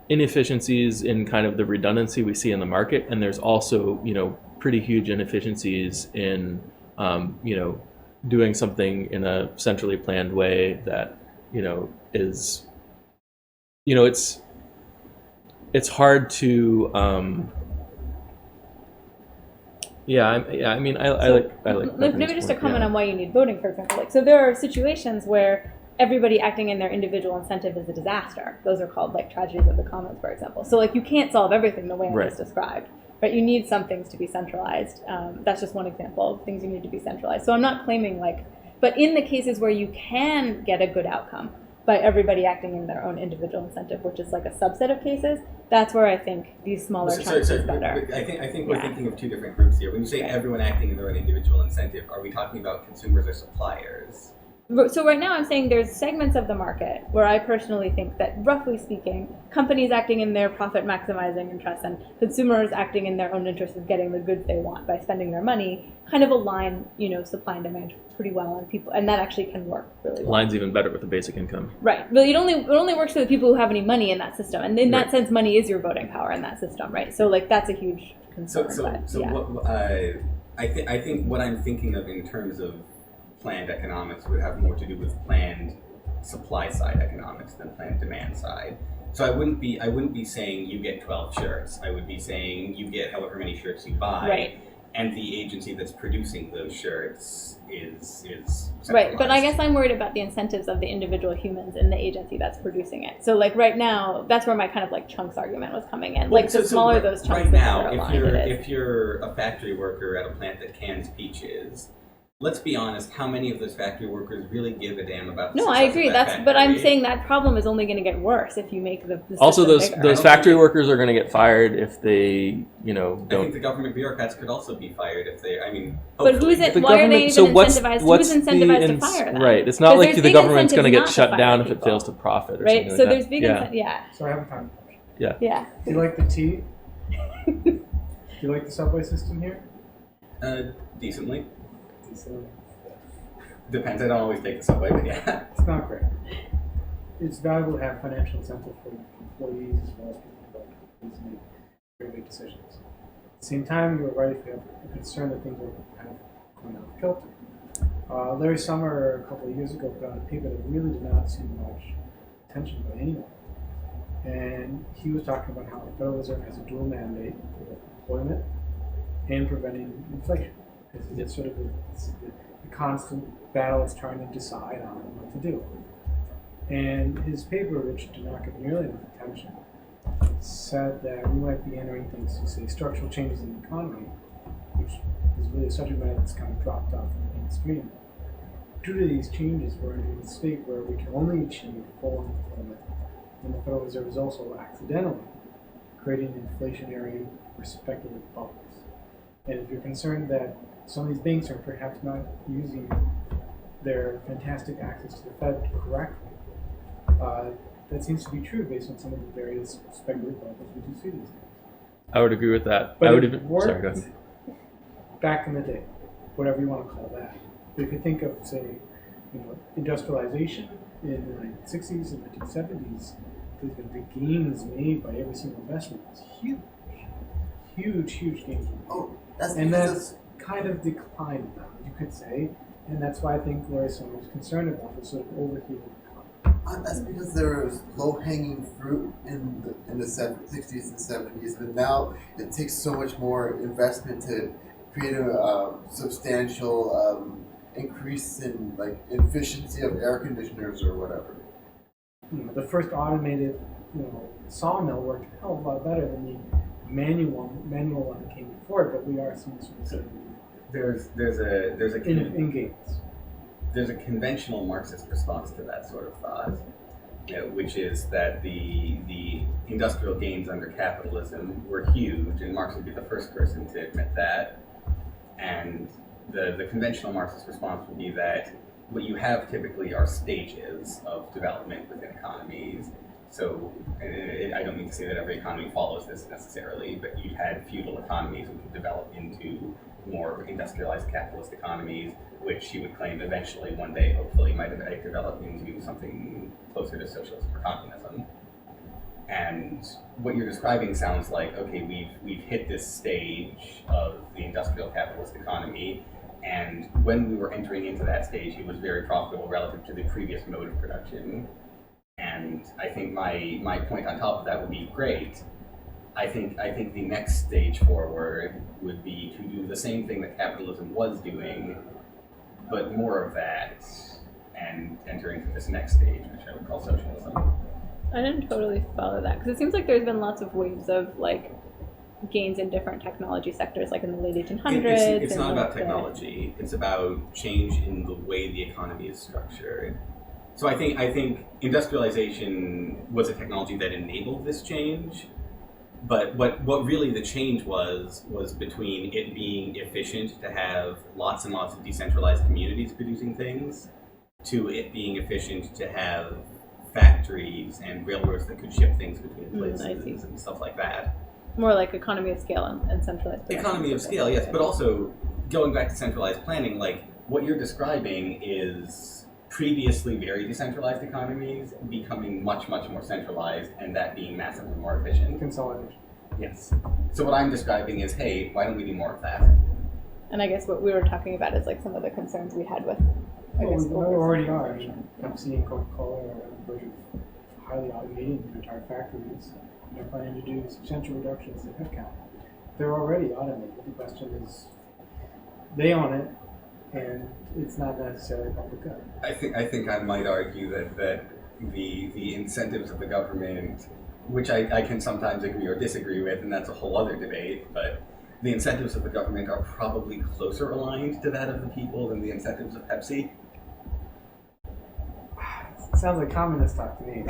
Speaker 1: inefficiencies in kind of the redundancy we see in the market, and there's also, pretty huge inefficiencies in, doing something in a centrally planned way that, is, it's hard to, I mean, I like.
Speaker 2: Maybe just a comment on why you need voting, for example. Like, so there are situations where everybody acting in their individual incentive is a disaster. Those are called like tragedies of the commons, for example. So like you can't solve everything the way I just described, but you need some things to be centralized. That's just one example of things you need to be centralized. So I'm not claiming but in the cases where you can get a good outcome by everybody acting in their own individual incentive, which is like a subset of cases, that's where I think these smaller chunks is better.
Speaker 3: I think we're thinking of two different groups here. When you say everyone acting in their own individual incentive, are we talking about consumers or suppliers?
Speaker 2: So right now I'm saying there's segments of the market where I personally think that, roughly speaking, companies acting in their profit maximizing interests and consumers acting in their own interest of getting the goods they want by spending their money kind of align, supply and demand pretty well, and that actually can work really well.
Speaker 1: Aligns even better with the basic income.
Speaker 2: Right. Well, it only works for the people who have any money in that system, and in that sense, money is your voting power in that system, right? So like that's a huge concern.
Speaker 3: I think what I'm thinking of in terms of planned economics would have more to do with planned supply side economics than planned demand side. So I wouldn't be saying you get 12 shirts. I would be saying you get however many shirts you buy. Right. And the agency that's producing those shirts is
Speaker 2: right. But I guess I'm worried about the incentives of the individual humans in the agency that's producing it. So like right now, that's where my kind of like chunks argument was coming in. Like the smaller those chunks,
Speaker 3: right now,
Speaker 2: the better
Speaker 3: if you're a factory worker at a plant that cans peaches, let's be honest, how many of those factory workers really give a damn about the
Speaker 2: I agree.
Speaker 3: Of that factory?
Speaker 2: But I'm saying that problem is only going to get worse if you make the
Speaker 1: also
Speaker 2: bigger.
Speaker 1: those factory workers are going to get fired if they, don't.
Speaker 3: I think the government bureaucrats could also be fired if they. I mean,
Speaker 2: but who's it? Why are they even incentivized? Who's incentivized to fire them?
Speaker 1: Right. It's not like the government's going to get shut down if it fails to profit. Or
Speaker 2: right.
Speaker 1: Something
Speaker 2: So
Speaker 1: like
Speaker 2: there's
Speaker 1: that.
Speaker 2: big incentive.
Speaker 5: So I have a time.
Speaker 2: Yeah.
Speaker 5: Do you like the tea? Do you like the subway system here?
Speaker 3: Decently.
Speaker 5: Decently.
Speaker 3: Depends. I don't always take the subway, but yeah.
Speaker 5: It's not great. It's valuable to have financial incentive for employees as well as people who make very big decisions. At the same time, you're right if you have a concern that things are kind of going out of kilter. Larry Summer, a couple of years ago, put out a paper that really did not see much attention by anyone. And he was talking about how the Federal Reserve has a dual mandate for employment and preventing inflation. It's sort of the constant battle it's trying to decide on what to do. And his paper, which did not get nearly enough attention, said that we might be entering things to say structural changes in the economy, which is really a subject matter that's kind of dropped off in the mainstream. Due to these changes, we're entering a state where we can only achieve full employment when the Federal Reserve is also accidentally creating inflationary or speculative bubbles. And if you're concerned that some of these banks are perhaps not using their fantastic access to the Fed correctly, that seems to be true based on some of the various speculative bubbles we do see these days.
Speaker 1: I would agree with that.
Speaker 5: But
Speaker 1: I would
Speaker 5: it
Speaker 1: even.
Speaker 5: worked
Speaker 1: Sorry, go ahead.
Speaker 5: back in the day, whatever you want to call that. But if you think of, say, industrialization in the 1960s and 1970s,
Speaker 6: the gains made by every single investment is huge. Huge gains.
Speaker 4: Oh, that's
Speaker 6: And
Speaker 4: because
Speaker 6: that's kind of declined now, you could say. And that's why I think Larry Summers is concerned about this sort of overheated economy.
Speaker 4: that's because there was low-hanging fruit in the 60s and 70s, but now it takes so much more investment to create a substantial increase in like efficiency of air conditioners or whatever.
Speaker 6: The first automated, sawmill worked a hell of a lot better than the manual one that came before it, but we are seeing sort of in gains.
Speaker 3: There's a conventional Marxist response to that sort of thought, which is that the industrial gains under capitalism were huge, and Marx would be the first person to admit that. And the conventional Marxist response would be that what you have typically are stages of development within economies. So I don't mean to say that every economy follows this necessarily, but you had feudal economies which would develop into more industrialized capitalist economies, which you would claim eventually one day, hopefully, might have developed into something closer to socialism or communism. And what you're describing sounds like, okay, we've hit this stage of the industrial capitalist economy, and when we were entering into that stage, it was very profitable relative to the previous mode of production. And I think my point on top of that would be great. I think the next stage forward would be to do the same thing that capitalism was doing, but more of that, and enter into this next stage, which I would call socialism.
Speaker 2: I didn't totally follow that because it seems like there's been lots of waves of like gains in different technology sectors, like in the late 1800s.
Speaker 3: It's not about technology. It's about change in the way the economy is structured. So I think industrialization was a technology that enabled this change. But what really the change was between it being efficient to have lots and lots of decentralized communities producing things, to it being efficient to have factories and railroads that could ship things between places and stuff like that.
Speaker 2: More like economy of scale and centralized planning.
Speaker 3: Economy of scale, yes, but also going back to centralized planning, like what you're describing is previously very decentralized economies becoming much more centralized, and that being massively more efficient.
Speaker 6: Consolidation.
Speaker 3: Yes. So what I'm describing is, hey, why don't we do more of that?
Speaker 2: And I guess what we were talking about is like some of the concerns we had with, I guess,
Speaker 6: we already are. Pepsi and Coca-Cola are on the verge of highly automating their entire factories. They're planning to do substantial reductions in headcount. They're already automated. The question is, they own it, and it's not necessarily public good.
Speaker 3: I think I might argue that the incentives of the government, which I can sometimes agree or disagree with, and that's a whole other debate, but the incentives of the government are probably closer aligned to that of the people than the incentives of Pepsi.
Speaker 6: It sounds like communist talk to me.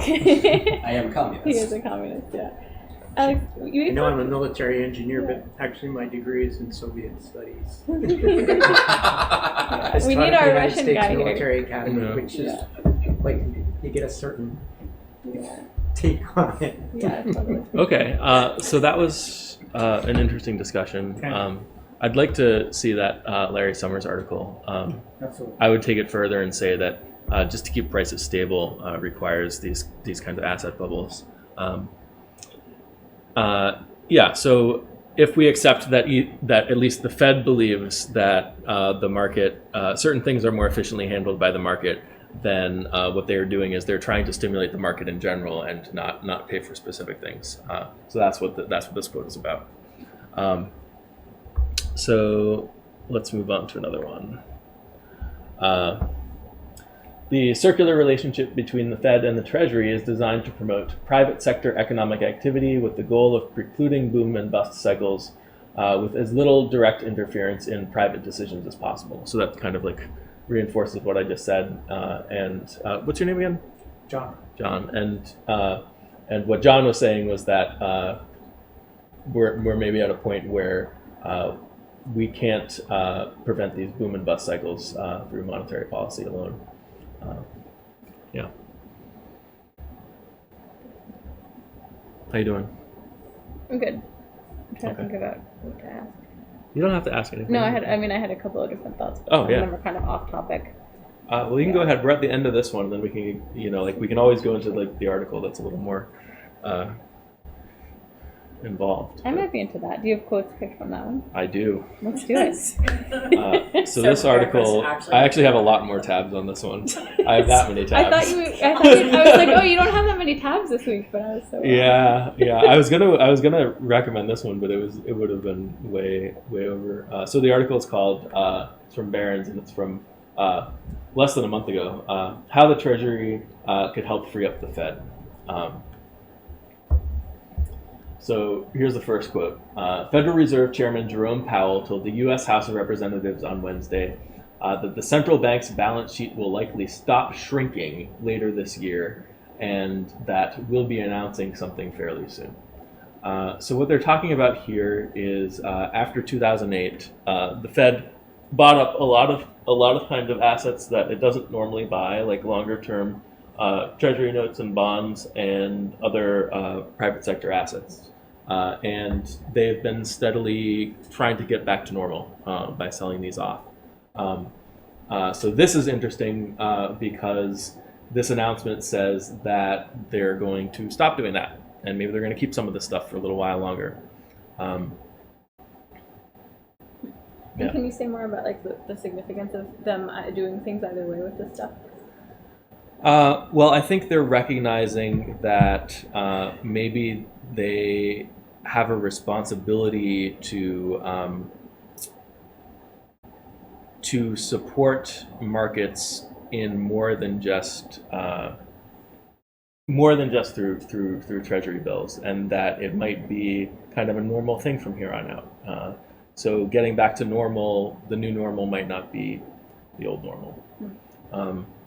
Speaker 3: I am communist.
Speaker 2: He is a communist, yeah. Alex,
Speaker 5: I know I'm a military engineer, but actually my degree is in Soviet studies.
Speaker 2: We need our Russian guy here.
Speaker 5: Military Academy, which is like you get a certain take on it.
Speaker 2: Yeah, totally.
Speaker 1: Okay, so that was an interesting discussion. I'd like to see that Larry Summers article.
Speaker 6: Absolutely.
Speaker 1: I would take it further and say that just to keep prices stable requires these kinds of asset bubbles. So if we accept that that at least the Fed believes that the market, certain things are more efficiently handled by the market, then what they are doing is they're trying to stimulate the market in general and not pay for specific things. So that's what this quote is about. So let's move on to another one. The circular relationship between the Fed and the Treasury is designed to promote private sector economic activity with the goal of precluding boom and bust cycles with as little direct interference in private decisions as possible. So that kind of like reinforces what I just said. And what's your name again?
Speaker 6: John.
Speaker 1: John. And what John was saying was that we're maybe at a point where we can't prevent these boom and bust cycles through monetary policy alone. Yeah. How you doing?
Speaker 2: I'm good. I'm trying to think about what to ask.
Speaker 1: You don't have to ask anything.
Speaker 2: No, I had a couple of different thoughts. But
Speaker 1: Oh, yeah.
Speaker 2: Some of them are kind of off topic.
Speaker 1: Well, you can go ahead. We're at the end of this one, and then we can, we can always go into the article that's a little more involved.
Speaker 2: I might be into that. Do you have quotes picked from that one?
Speaker 1: I do.
Speaker 2: Let's do it.
Speaker 1: So this article, I actually have a lot more tabs on this one. I have that many tabs.
Speaker 2: I was like, oh, you don't have that many tabs this week, but I was so.
Speaker 1: Yeah. I was gonna recommend this one, but it would have been way over. So the article is called, it's from Barron's, and it's from less than a month ago. How the Treasury could help free up the Fed. So here's the first quote. Federal Reserve Chairman Jerome Powell told the U.S. House of Representatives on Wednesday that the central bank's balance sheet will likely stop shrinking later this year, and that we'll be announcing something fairly soon. So what they're talking about here is after 2008, the Fed bought up a lot of kind of assets that it doesn't normally buy, like longer term Treasury notes and bonds and other private sector assets. And they've been steadily trying to get back to normal by selling these off. So this is interesting because this announcement says that they're going to stop doing that, and maybe they're going to keep some of this stuff for a little while longer.
Speaker 2: And can you say more about the significance of them doing things either way with this stuff?
Speaker 1: Well, I think they're recognizing that maybe they have a responsibility to support markets in more than just through Treasury bills, and that it might be kind of a normal thing from here on out. So getting back to normal, the new normal might not be the old normal.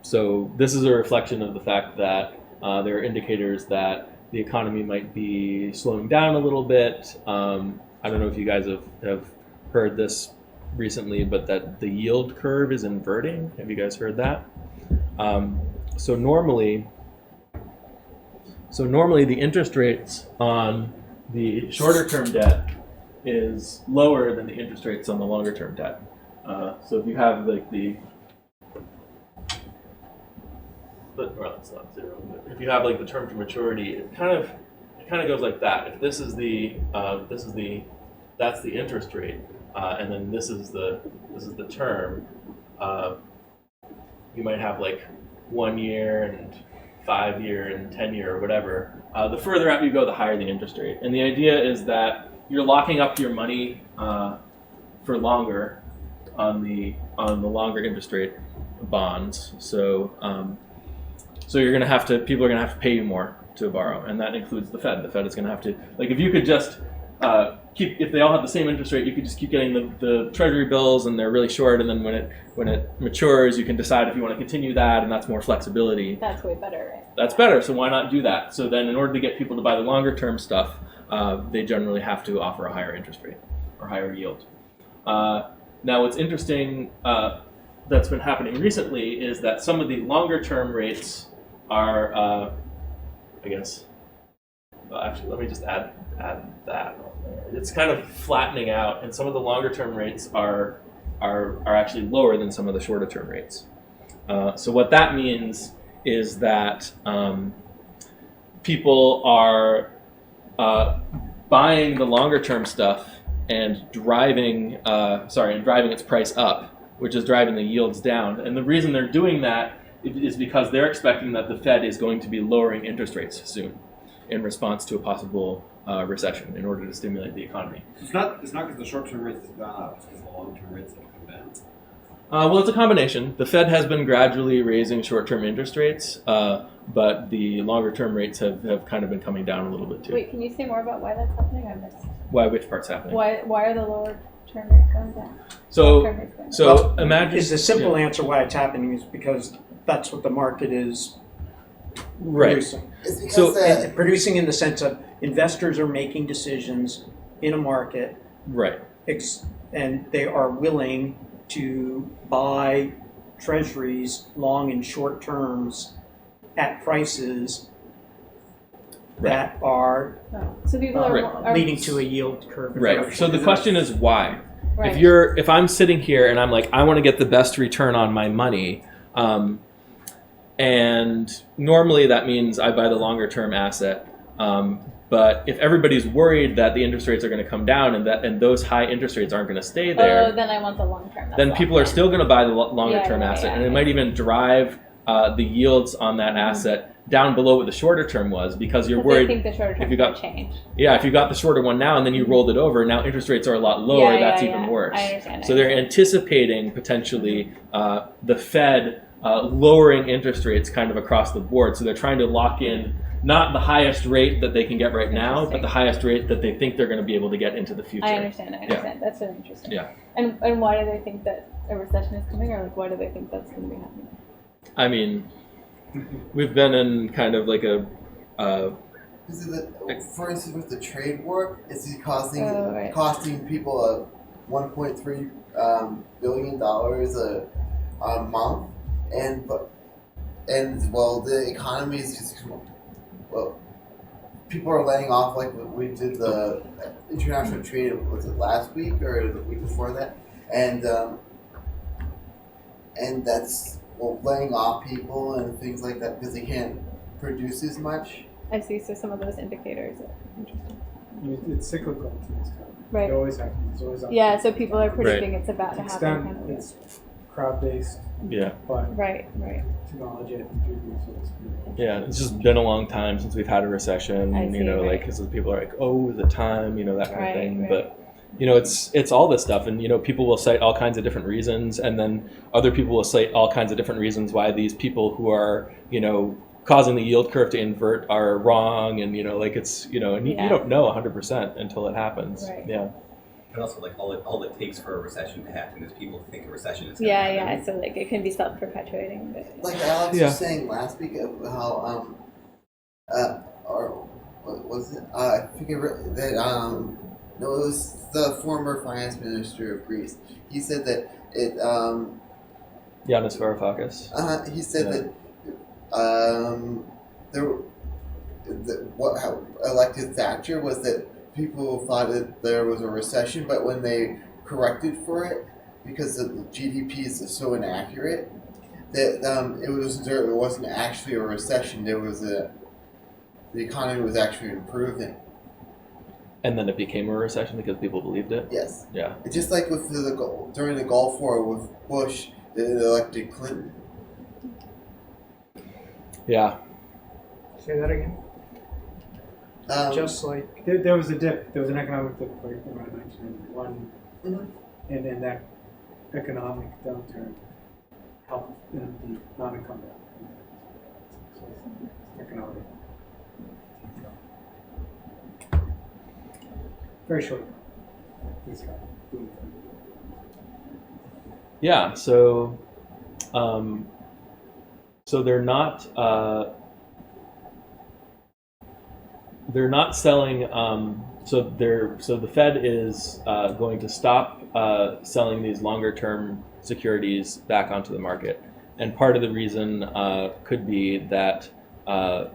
Speaker 1: So this is a reflection of the fact that there are indicators that the economy might be slowing down a little bit. I don't know if you guys have heard this recently, but that the yield curve is inverting. Have you guys heard that? So normally the interest rates on the shorter term debt is lower than the interest rates on the longer term debt. So if you have well, it's not zero, but if you have the term to maturity, it kind of goes like that. If this is that's the interest rate, and then this is the term. You might have 1 year and 5 year and 10 year or whatever. The further out you go, the higher the interest rate. And the idea is that you're locking up your money for longer on the longer interest rate bonds. So you're going to have to, people are going to have to pay you more to borrow, and that includes the Fed. The Fed is going to have to, if you could just if they all have the same interest rate, you could just keep getting the Treasury bills, and they're really short, and then when it matures, you can decide if you want to continue that, and that's more flexibility.
Speaker 2: That's way better, right? That's
Speaker 1: better, so why not do that? So then in order to get people to buy the longer term stuff, they generally have to offer a higher interest rate or higher yield. Now what's interesting that's been happening recently is that some of the longer term rates are, actually, let me just add that. It's kind of flattening out, and some of the longer term rates are actually lower than some of the shorter term rates. So what that means is that people are buying the longer term stuff and driving its price up, which is driving the yields down. And the reason they're doing that is because they're expecting that the Fed is going to be lowering interest rates soon in response to a possible recession in order to stimulate the economy.
Speaker 7: It's not because the short-term rates have gone up, it's because the long-term rates have come down.
Speaker 1: Well, it's a combination. The Fed has been gradually raising short-term interest rates, but the longer-term rates have kind of been coming down a little bit too.
Speaker 2: Wait, can you say more about why that's happening? I missed.
Speaker 1: Why? Which part's happening?
Speaker 2: Why are the lower term rates going down?
Speaker 1: So imagine.
Speaker 5: Is the simple answer why it's happening is because that's what the market is
Speaker 1: right.
Speaker 5: producing.
Speaker 4: It's because
Speaker 5: So producing in the sense of investors are making decisions in a market,
Speaker 1: right,
Speaker 5: and they are willing to buy treasuries long and short terms at prices that are
Speaker 2: So people are
Speaker 5: leading to a yield curve.
Speaker 1: right. So the question is why?
Speaker 2: Right.
Speaker 1: If I'm sitting here and I'm like, I want to get the best return on my money, And normally that means I buy the longer term asset. But if everybody's worried that the interest rates are going to come down and those high interest rates aren't going to stay there,
Speaker 2: Oh, then I want the long term.
Speaker 1: then people are still going to buy the longer term asset, and it might even drive the yields on that asset down below what the shorter term was, because you're worried.
Speaker 2: They think the shorter term
Speaker 1: if you got
Speaker 2: change.
Speaker 1: Yeah, if you got the shorter one now and then you rolled it over, now interest rates are a lot lower. That's even worse.
Speaker 2: I understand.
Speaker 1: So they're anticipating potentially the Fed lowering interest rates kind of across the board. So they're trying to lock in not the highest rate that they can get right now, but the highest rate that they think they're going to be able to get into the future.
Speaker 2: I understand. That's really interesting.
Speaker 1: Yeah.
Speaker 2: And why do they think that a recession is coming, or like why do they think that's going to be happening?
Speaker 1: I mean, we've been in kind of like a.
Speaker 4: For instance, with the trade war, it's costing people $1.3 billion a month, and the economy is just people are laying off. Like we did the international trade, was it last week or the week before that, and that's laying off people and things like that because they can't produce as much.
Speaker 2: I see. So some of those indicators are interesting.
Speaker 6: It's cyclical to this time.
Speaker 2: Right.
Speaker 6: It always happens. It's always up.
Speaker 2: Yeah. So people are predicting it's about to happen.
Speaker 6: Kind of, it's crowd-based.
Speaker 1: Yeah.
Speaker 6: But
Speaker 2: right.
Speaker 6: Technology, I think,
Speaker 1: yeah, it's just been a long time since we've had a recession. Like because people are like, oh, the time, that kind of thing. But it's all this stuff, and people will cite all kinds of different reasons, and then other people will cite all kinds of different reasons why these people who are causing the yield curve to invert are wrong, and it's and you don't know 100% until it happens.
Speaker 2: Right.
Speaker 1: Yeah.
Speaker 3: But also, like all it takes for a recession to happen is people think a recession is.
Speaker 2: Yeah. So like it can be self-perpetuating. But,
Speaker 4: like Alex was saying last week of how or what was it? I forget that no, it was the former finance minister of Greece. He said that it
Speaker 1: Yanis Varoufakis.
Speaker 4: He said that how elected Thatcher was that people thought that there was a recession, but when they corrected for it, because the GDP is so inaccurate, that it wasn't actually a recession. The economy was actually improving.
Speaker 1: And then it became a recession because people believed it.
Speaker 4: Yes.
Speaker 1: Yeah.
Speaker 4: It's just like with during the Gulf War with Bush, they elected Clinton.
Speaker 1: Yeah.
Speaker 5: Say that again. Just like
Speaker 6: there was a dip. There was an economic dip around 1991, and then that economic downturn helped the economy come back. So it's economic. Very short.
Speaker 1: Yeah. So they're not. They're not selling. So the Fed is going to stop selling these longer-term securities back onto the market, and part of the reason could be that. I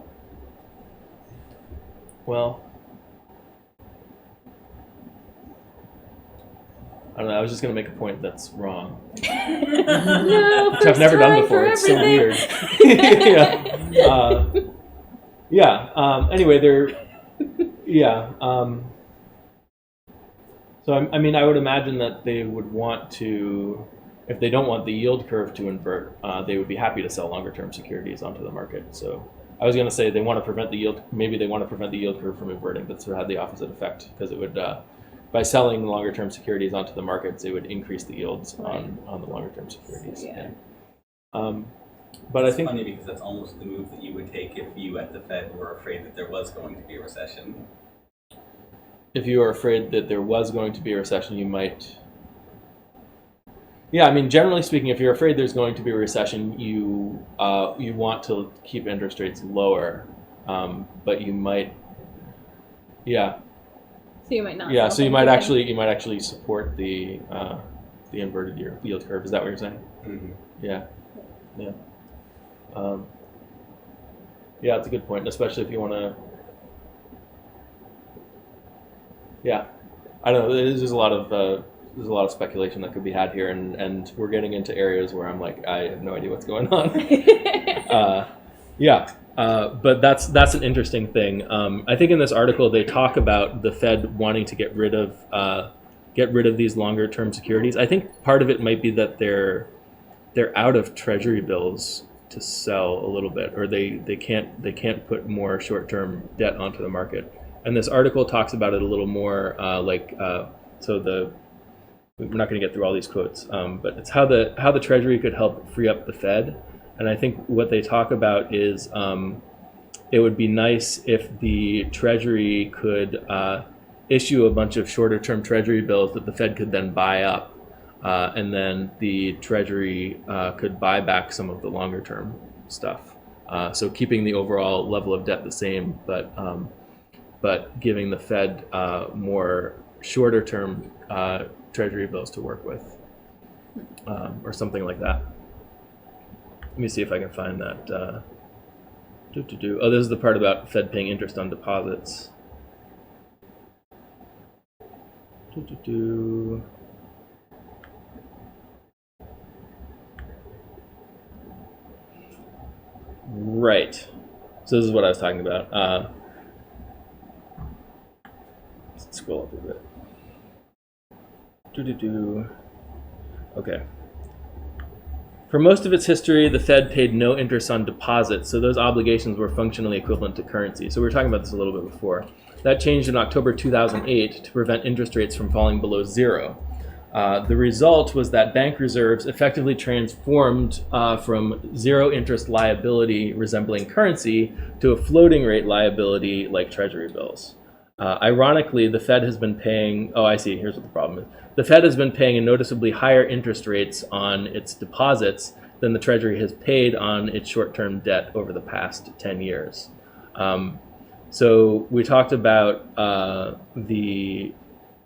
Speaker 1: don't know. I was just going to make a point that's wrong.
Speaker 2: No,
Speaker 1: which I've never done before. It's so weird. Anyway, they're. So I mean, I would imagine that they would want to, if they don't want the yield curve to invert, they would be happy to sell longer-term securities onto the market. So I was going to say they want to prevent the yield. Maybe they want to prevent the yield curve from inverting, but sort of had the opposite effect because it would. By selling longer-term securities onto the markets, it would increase the yields on the longer-term securities. But
Speaker 3: it's
Speaker 1: I think
Speaker 3: funny because that's almost the move that you would take if you at the Fed were afraid that there was going to be a recession.
Speaker 1: If you were afraid that there was going to be a recession, you might. Yeah, I mean, generally speaking, if you're afraid there's going to be a recession, you want to keep interest rates lower, but you might. Yeah.
Speaker 2: So you might not.
Speaker 1: Yeah, so you might actually support the inverted yield curve. Is that what you're saying?
Speaker 3: Mm-hmm.
Speaker 1: Yeah. Yeah, it's a good point, especially if you want to. Yeah, I don't know. There's a lot of there's a lot of speculation that could be had here, and we're getting into areas where I'm like, I have no idea what's going on. But that's an interesting thing. I think in this article they talk about the Fed wanting to get rid of these longer term securities. I think part of it might be that they're out of Treasury bills to sell a little bit, or they can't put more short term debt onto the market. And this article talks about it a little more, we're not going to get through all these quotes, but it's how the Treasury could help free up the Fed. And I think what they talk about is it would be nice if the Treasury could issue a bunch of shorter term Treasury bills that the Fed could then buy up, and then the Treasury could buy back some of the longer term stuff. So keeping the overall level of debt the same, but giving the Fed more shorter term Treasury bills to work with, or something like that. Let me see if I can find that. Oh, this is the part about Fed paying interest on deposits. Right. So this is what I was talking about. Let's scroll up a bit. Okay. For most of its history, the Fed paid no interest on deposits, so those obligations were functionally equivalent to currency. So we were talking about this a little bit before. That changed in October 2008 to prevent interest rates from falling below zero. The result was that bank reserves effectively transformed from zero interest liability resembling currency to a floating rate liability like Treasury bills. Ironically, the Fed has been paying, here's what the problem is. The Fed has been paying a noticeably higher interest rates on its deposits than the Treasury has paid on its short-term debt over the past 10 years. So we talked about the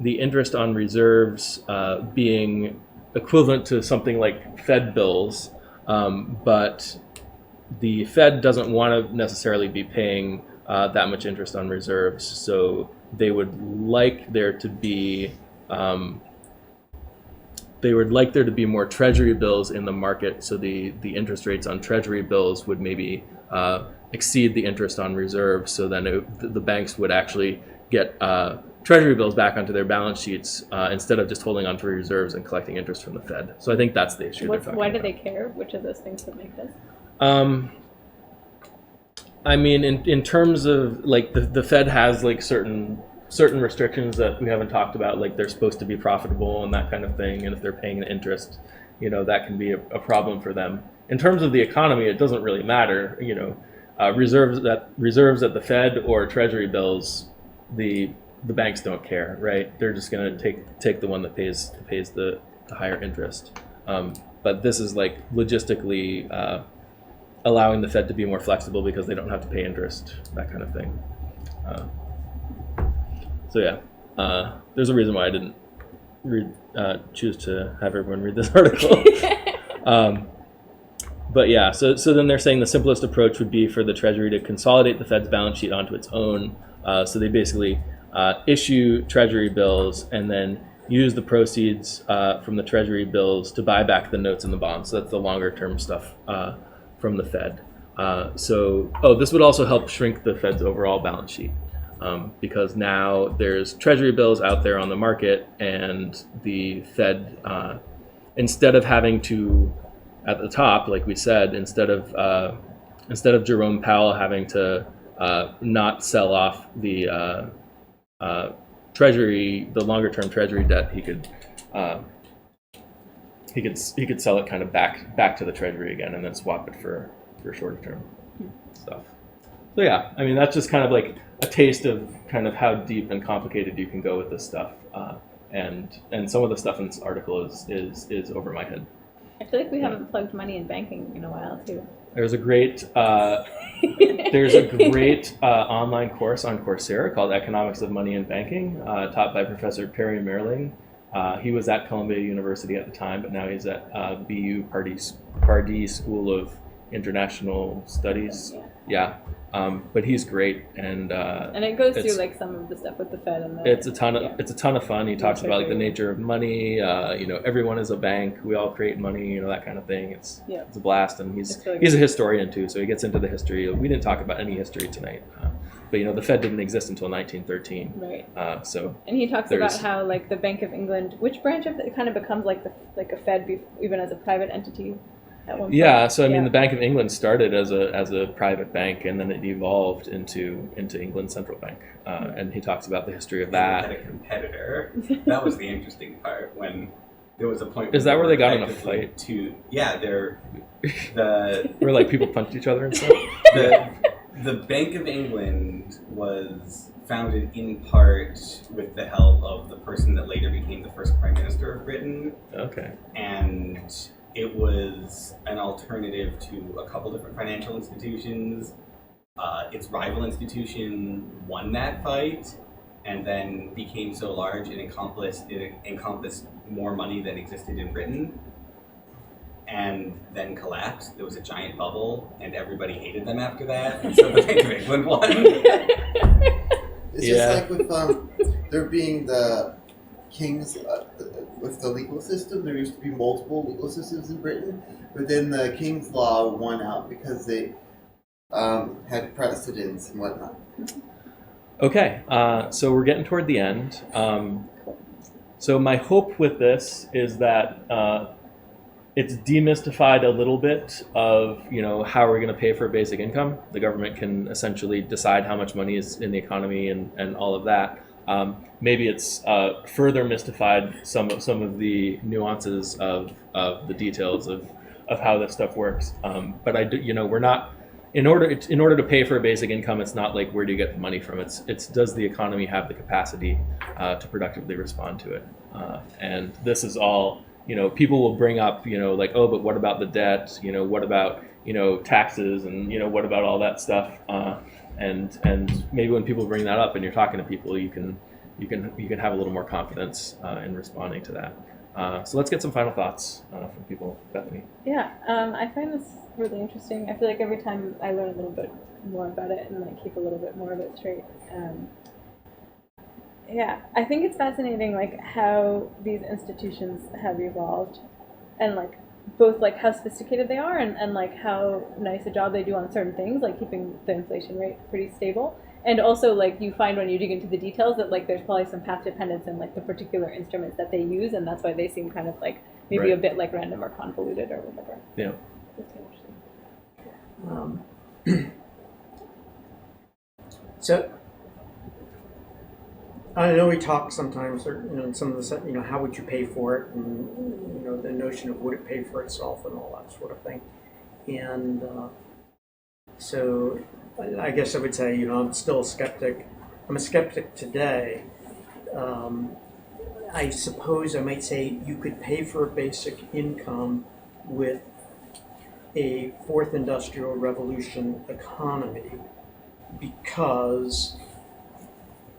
Speaker 1: interest on reserves being equivalent to something like Fed bills, but the Fed doesn't want to necessarily be paying that much interest on reserves, so they would like there to be more Treasury bills in the market, so the interest rates on Treasury bills would maybe exceed the interest on reserves, so then the banks would actually get Treasury bills back onto their balance sheets instead of just holding onto reserves and collecting interest from the Fed. So I think that's the issue.
Speaker 2: Why do they care? Which of those things would make this?
Speaker 1: I mean, in terms of like the Fed has like certain restrictions that we haven't talked about, like they're supposed to be profitable and that kind of thing, and if they're paying an interest, that can be a problem for them. In terms of the economy, it doesn't really matter. Reserves at the Fed or Treasury bills, the banks don't care, right? They're just going to take the one that pays the higher interest. But this is like logistically allowing the Fed to be more flexible because they don't have to pay interest, that kind of thing. There's a reason why I didn't choose to have everyone read this article. So then they're saying the simplest approach would be for the Treasury to consolidate the Fed's balance sheet onto its own. So they basically issue Treasury bills and then use the proceeds from the Treasury bills to buy back the notes and the bonds. So that's the longer term stuff from the Fed. This would also help shrink the Fed's overall balance sheet because now there's Treasury bills out there on the market, and the Fed, instead of having to, at the top, like we said, instead of Jerome Powell having to not sell off the Treasury, the longer term Treasury debt, he could sell it kind of back to the Treasury again and then swap it for shorter term stuff. So yeah, I mean that's just kind of like a taste of kind of how deep and complicated you can go with this stuff, and some of the stuff in this article is over my head.
Speaker 2: I feel like we haven't plugged money in banking in a while too.
Speaker 1: There's a great online course on Coursera called Economics of Money and Banking, taught by Professor Perry Merling. He was at Columbia University at the time, but now he's at BU Pardee School of international studies.
Speaker 2: Yeah.
Speaker 1: Yeah. But he's great, and
Speaker 2: it goes
Speaker 1: it's-
Speaker 2: through like some of the stuff with the Fed and the.
Speaker 1: it's a ton of
Speaker 2: yeah.
Speaker 1: it's a ton of fun. He talks about like the
Speaker 2: Treasury.
Speaker 1: nature of money. Everyone is a bank. We all create money. That kind of thing. It's
Speaker 2: Yeah.
Speaker 1: it's a blast, and he's
Speaker 2: It's really
Speaker 1: he's a
Speaker 2: good.
Speaker 1: historian too, so he gets into the history. We didn't talk about any history tonight, but the Fed didn't exist until 1913.
Speaker 2: Right.
Speaker 1: So
Speaker 2: And he talks about
Speaker 1: There's-
Speaker 2: how like the Bank of England, which branch of it kind of becomes like a Fed even as a private entity at one point.
Speaker 1: yeah, so I mean
Speaker 2: Yeah.
Speaker 1: the Bank of England started as a private bank, and then it evolved into England's central bank, and he talks about the history of
Speaker 3: They had
Speaker 1: that.
Speaker 3: a competitor. That was the interesting part when there was a point.
Speaker 1: Is that where they got in a
Speaker 3: effectively
Speaker 1: fight?
Speaker 3: The
Speaker 1: Where like people punched each other and stuff.
Speaker 3: the Bank of England was founded in part with the help of the person that later became the first Prime Minister of Britain,
Speaker 1: Okay.
Speaker 3: and it was an alternative to a couple different financial institutions. Its rival institution won that fight, and then became so large it encompassed more money than existed in Britain, and then collapsed. There was a giant bubble, and everybody hated them after that, and so the Bank of England won.
Speaker 4: It's
Speaker 1: Yeah.
Speaker 4: just like with there being the kings with the legal system. There used to be multiple legal systems in Britain, but then the King's Law won out because they had precedents and whatnot.
Speaker 1: Okay, so we're getting toward the end. So my hope with this is that it's demystified a little bit of how are we going to pay for basic income. The government can essentially decide how much money is in the economy and all of that. Maybe it's further mystified some of the nuances of the details of how this stuff works. But I do, we're not. In order to pay for a basic income, it's not like where do you get the money from. It's does the economy have the capacity to productively respond to it? And this is all. People will bring up, like, oh, but what about the debt? What about taxes and what about all that stuff? And maybe when people bring that up and you're talking to people, you can have a little more confidence in responding to that. So let's get some final thoughts from people. Bethany.
Speaker 2: Yeah, I find this really interesting. I feel like every time I learn a little bit more about it and like keep a little bit more of it straight. Yeah, I think it's fascinating like how these institutions have evolved, and like both like how sophisticated they are and like how nice a job they do on certain things, like keeping the inflation rate pretty stable. And also like you find when you dig into the details that like there's probably some path dependence in like the particular instruments that they use, and that's why they seem kind of like maybe
Speaker 1: Right.
Speaker 2: a bit like random or convoluted or whatever.
Speaker 1: Yeah.
Speaker 2: That's interesting.
Speaker 5: So I know we talk sometimes, or in some of the, how would you pay for it, and the notion of would it pay for itself and all that sort of thing. And so I guess I would say, I'm still a skeptic. I'm a skeptic today. I suppose I might say you could pay for a basic income with a fourth industrial revolution economy, because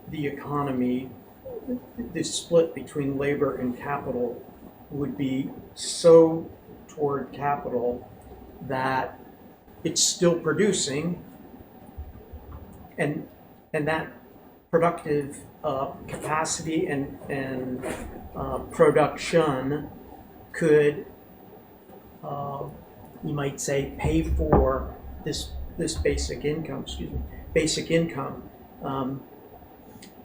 Speaker 5: the economy, the split between labor and capital would be so toward capital that it's still producing, and that productive capacity and production could, you might say, pay for this basic income.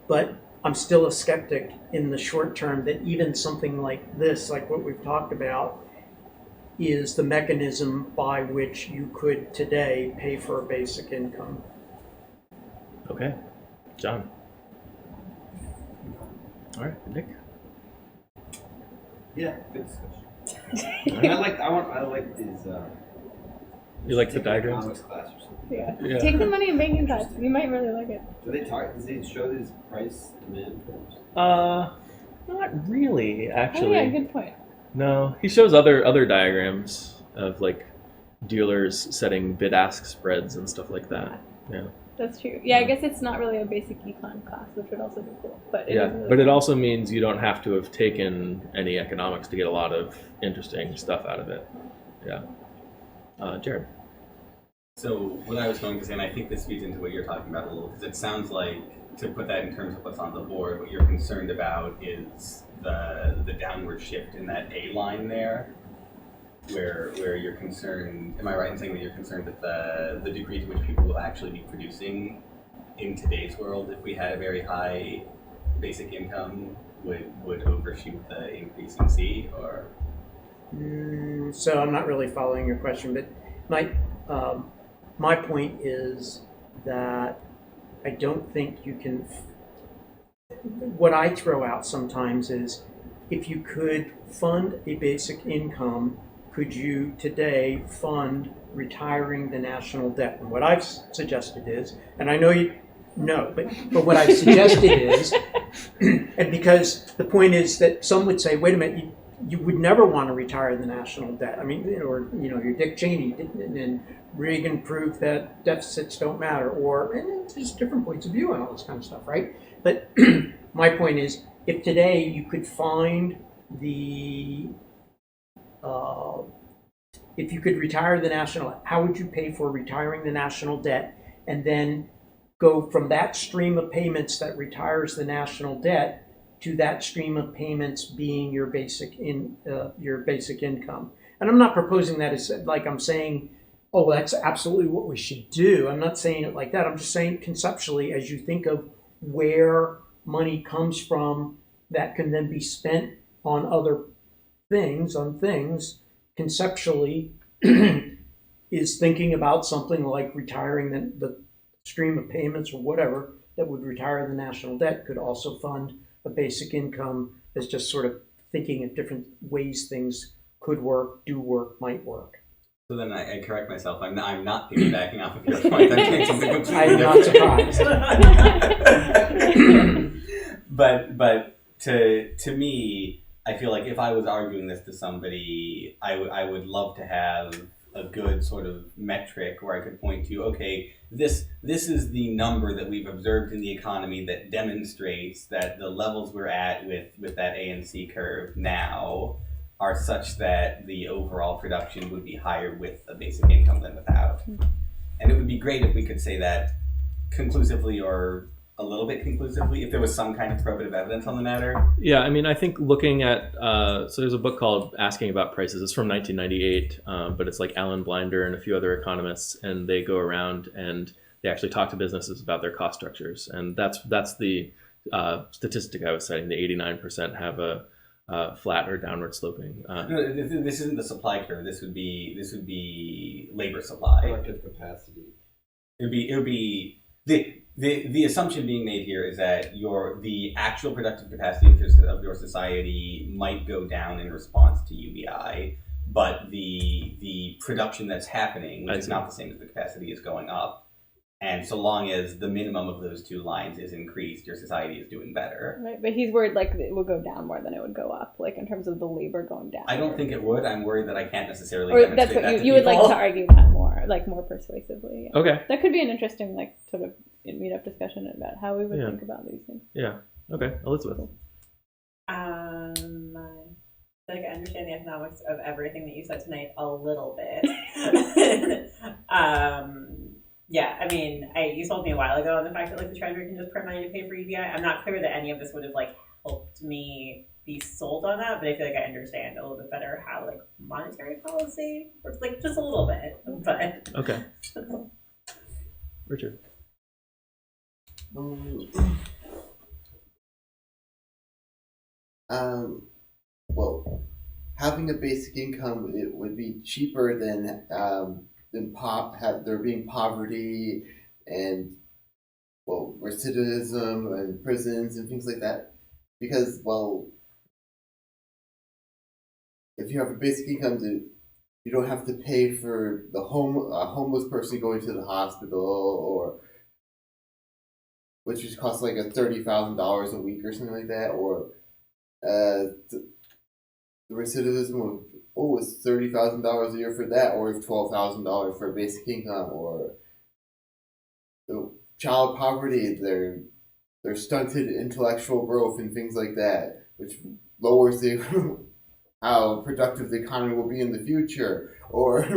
Speaker 5: But I'm still a skeptic in the short term that even something like this, like what we've talked about, is the mechanism by which you could today pay for a basic income.
Speaker 1: Okay, John. All right, Nick.
Speaker 7: Yeah, good discussion. I like these.
Speaker 1: You like the
Speaker 7: take an
Speaker 1: diagrams?
Speaker 7: Economics class or something.
Speaker 2: Yeah.
Speaker 1: Yeah.
Speaker 2: Take the money and banking class. You might really like it.
Speaker 7: Do they show these price demand curves?
Speaker 1: Not really, actually.
Speaker 2: Oh yeah, good point.
Speaker 1: No, he shows other diagrams of like dealers setting bid-ask spreads and stuff like that. Yeah.
Speaker 2: That's true. Yeah, I guess it's not really a basic econ class, which would also be cool. But it
Speaker 1: Yeah,
Speaker 2: is really
Speaker 1: but it
Speaker 2: cool.
Speaker 1: also means you don't have to have taken any economics to get a lot of interesting stuff out of it. Yeah. Jared.
Speaker 3: So what I was going to say, and I think this feeds into what you're talking about a little, because it sounds like, to put that in terms of what's on the board, what you're concerned about is the downward shift in that A line there, where you're concerned, am I right in saying that you're concerned that the degree to which people will actually be producing in today's world, if we had a very high basic income, would overshoot the increase in C, or?
Speaker 5: So I'm not really following your question, but my point is that I don't think you can. What I throw out sometimes is, if you could fund a basic income, could you today fund retiring the national debt? And what I've suggested is, and I know you know, but what I've suggested is, and because the point is that some would say, wait a minute, you would never want to retire the national debt. I mean, or you're Dick Cheney, and Reagan proved that deficits don't matter, and there's different points of view on all this kind of stuff, right? But my point is, if today you could find if you could retire the national, how would you pay for retiring the national debt, and then go from that stream of payments that retires the national debt to that stream of payments being your basic income? And I'm not proposing that as like I'm saying, oh, that's absolutely what we should do. I'm not saying it like that. I'm just saying conceptually, as you think of where money comes from that can then be spent on other things, conceptually, is thinking about something like retiring the stream of payments or whatever that would retire the national debt could also fund a basic income, as just sort of thinking of different ways things could work, do work, might work.
Speaker 3: So then I correct myself. I'm not piggybacking off of your point. I'm doing something completely
Speaker 5: I'm not surprised.
Speaker 3: But to me, I feel like if I was arguing this to somebody, I would love to have a good sort of metric where I could point to, okay, this is the number that we've observed in the economy that demonstrates that the levels we're at with that A and C curve now are such that the overall production would be higher with a basic income than without. And it would be great if we could say that conclusively, or a little bit conclusively, if there was some kind of probative evidence on the matter.
Speaker 1: Yeah, I mean, I think looking at, so there's a book called Asking About Prices. It's from 1998, but it's like Alan Blinder and a few other economists, and they go around and they actually talk to businesses about their cost structures. And that's the statistic I was citing, the 89% have a flat or downward sloping.
Speaker 3: No, this isn't the supply curve. This would be labor supply.
Speaker 7: Productive capacity.
Speaker 3: It would be the assumption being made here is that the actual productive capacity of your society might go down in response to UBI, but the production that's happening, which is not the same as the capacity, is going up. And so long as the minimum of those two lines is increased, your society is doing better.
Speaker 2: Right, but he's worried like it will go down more than it would go up, like in terms of the labor going down.
Speaker 3: I don't think it would. I'm worried that I can't necessarily
Speaker 2: or
Speaker 3: demonstrate
Speaker 2: that's what
Speaker 3: that
Speaker 2: you would like to argue that more persuasively. Yeah.
Speaker 1: Okay.
Speaker 2: That could be an interesting sort of meet-up discussion about how we would think about these things.
Speaker 1: Yeah. Okay. Elizabeth.
Speaker 9: I feel like I understand the economics of everything that you said tonight a little bit. Yeah, I mean, you told me a while ago on the fact that the Treasury can just print money to pay for UBI. I'm not clear that any of this would have helped me be sold on that, but I feel like I understand a little bit better how monetary policy works, just a little bit. But
Speaker 1: okay, Richard.
Speaker 4: Well, having a basic income, it would be cheaper than there being poverty and recidivism and prisons and things like that, because if you have a basic income, you don't have to pay for a homeless person going to the hospital, which just costs $30,000 a week or something like that, or the recidivism of it's $30,000 a year for that, or it's $12,000 for a basic income, or the child poverty, their stunted intellectual growth and things like that, which lowers how productive the economy will be in the future, or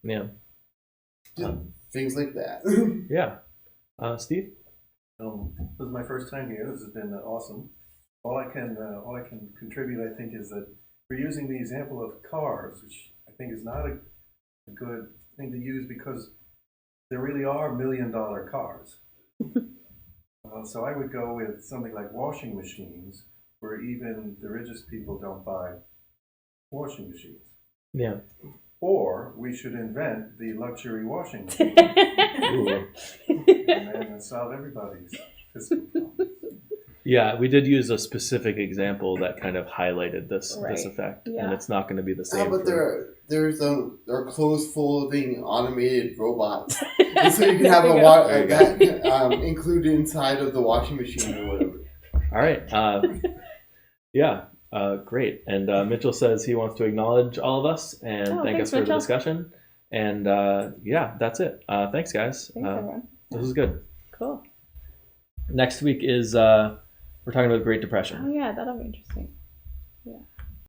Speaker 1: yeah.
Speaker 4: Things like that.
Speaker 1: Yeah. Steve?
Speaker 8: This is my first time here. This has been awesome. All I can contribute, I think, is that we're using the example of cars, which I think is not a good thing to use because there really are $1 million cars. So I would go with something like washing machines, where even the richest people don't buy washing machines.
Speaker 1: Yeah.
Speaker 8: Or we should invent the luxury washing machine and then solve everybody's fiscal problems.
Speaker 1: Yeah, we did use a specific example that kind of highlighted this
Speaker 2: Right.
Speaker 1: effect,
Speaker 2: Yeah.
Speaker 1: and it's not going to be the
Speaker 4: Yeah,
Speaker 1: same.
Speaker 4: but
Speaker 1: for-
Speaker 4: there are clothes folding automated robots, and so you can have
Speaker 2: There you
Speaker 4: that included inside of the washing machine or whatever.
Speaker 1: All right. Great. And Mitchell says he wants to acknowledge all of us and
Speaker 2: Oh,
Speaker 1: thank
Speaker 2: thanks,
Speaker 1: us for the
Speaker 2: Mitchell.
Speaker 1: discussion. And that's it. Thanks, guys.
Speaker 2: Thanks, everyone.
Speaker 1: This is good.
Speaker 2: Cool.
Speaker 1: Next week is we're talking about the Great
Speaker 2: Oh
Speaker 1: Depression.
Speaker 2: yeah, that'll be interesting. Yeah.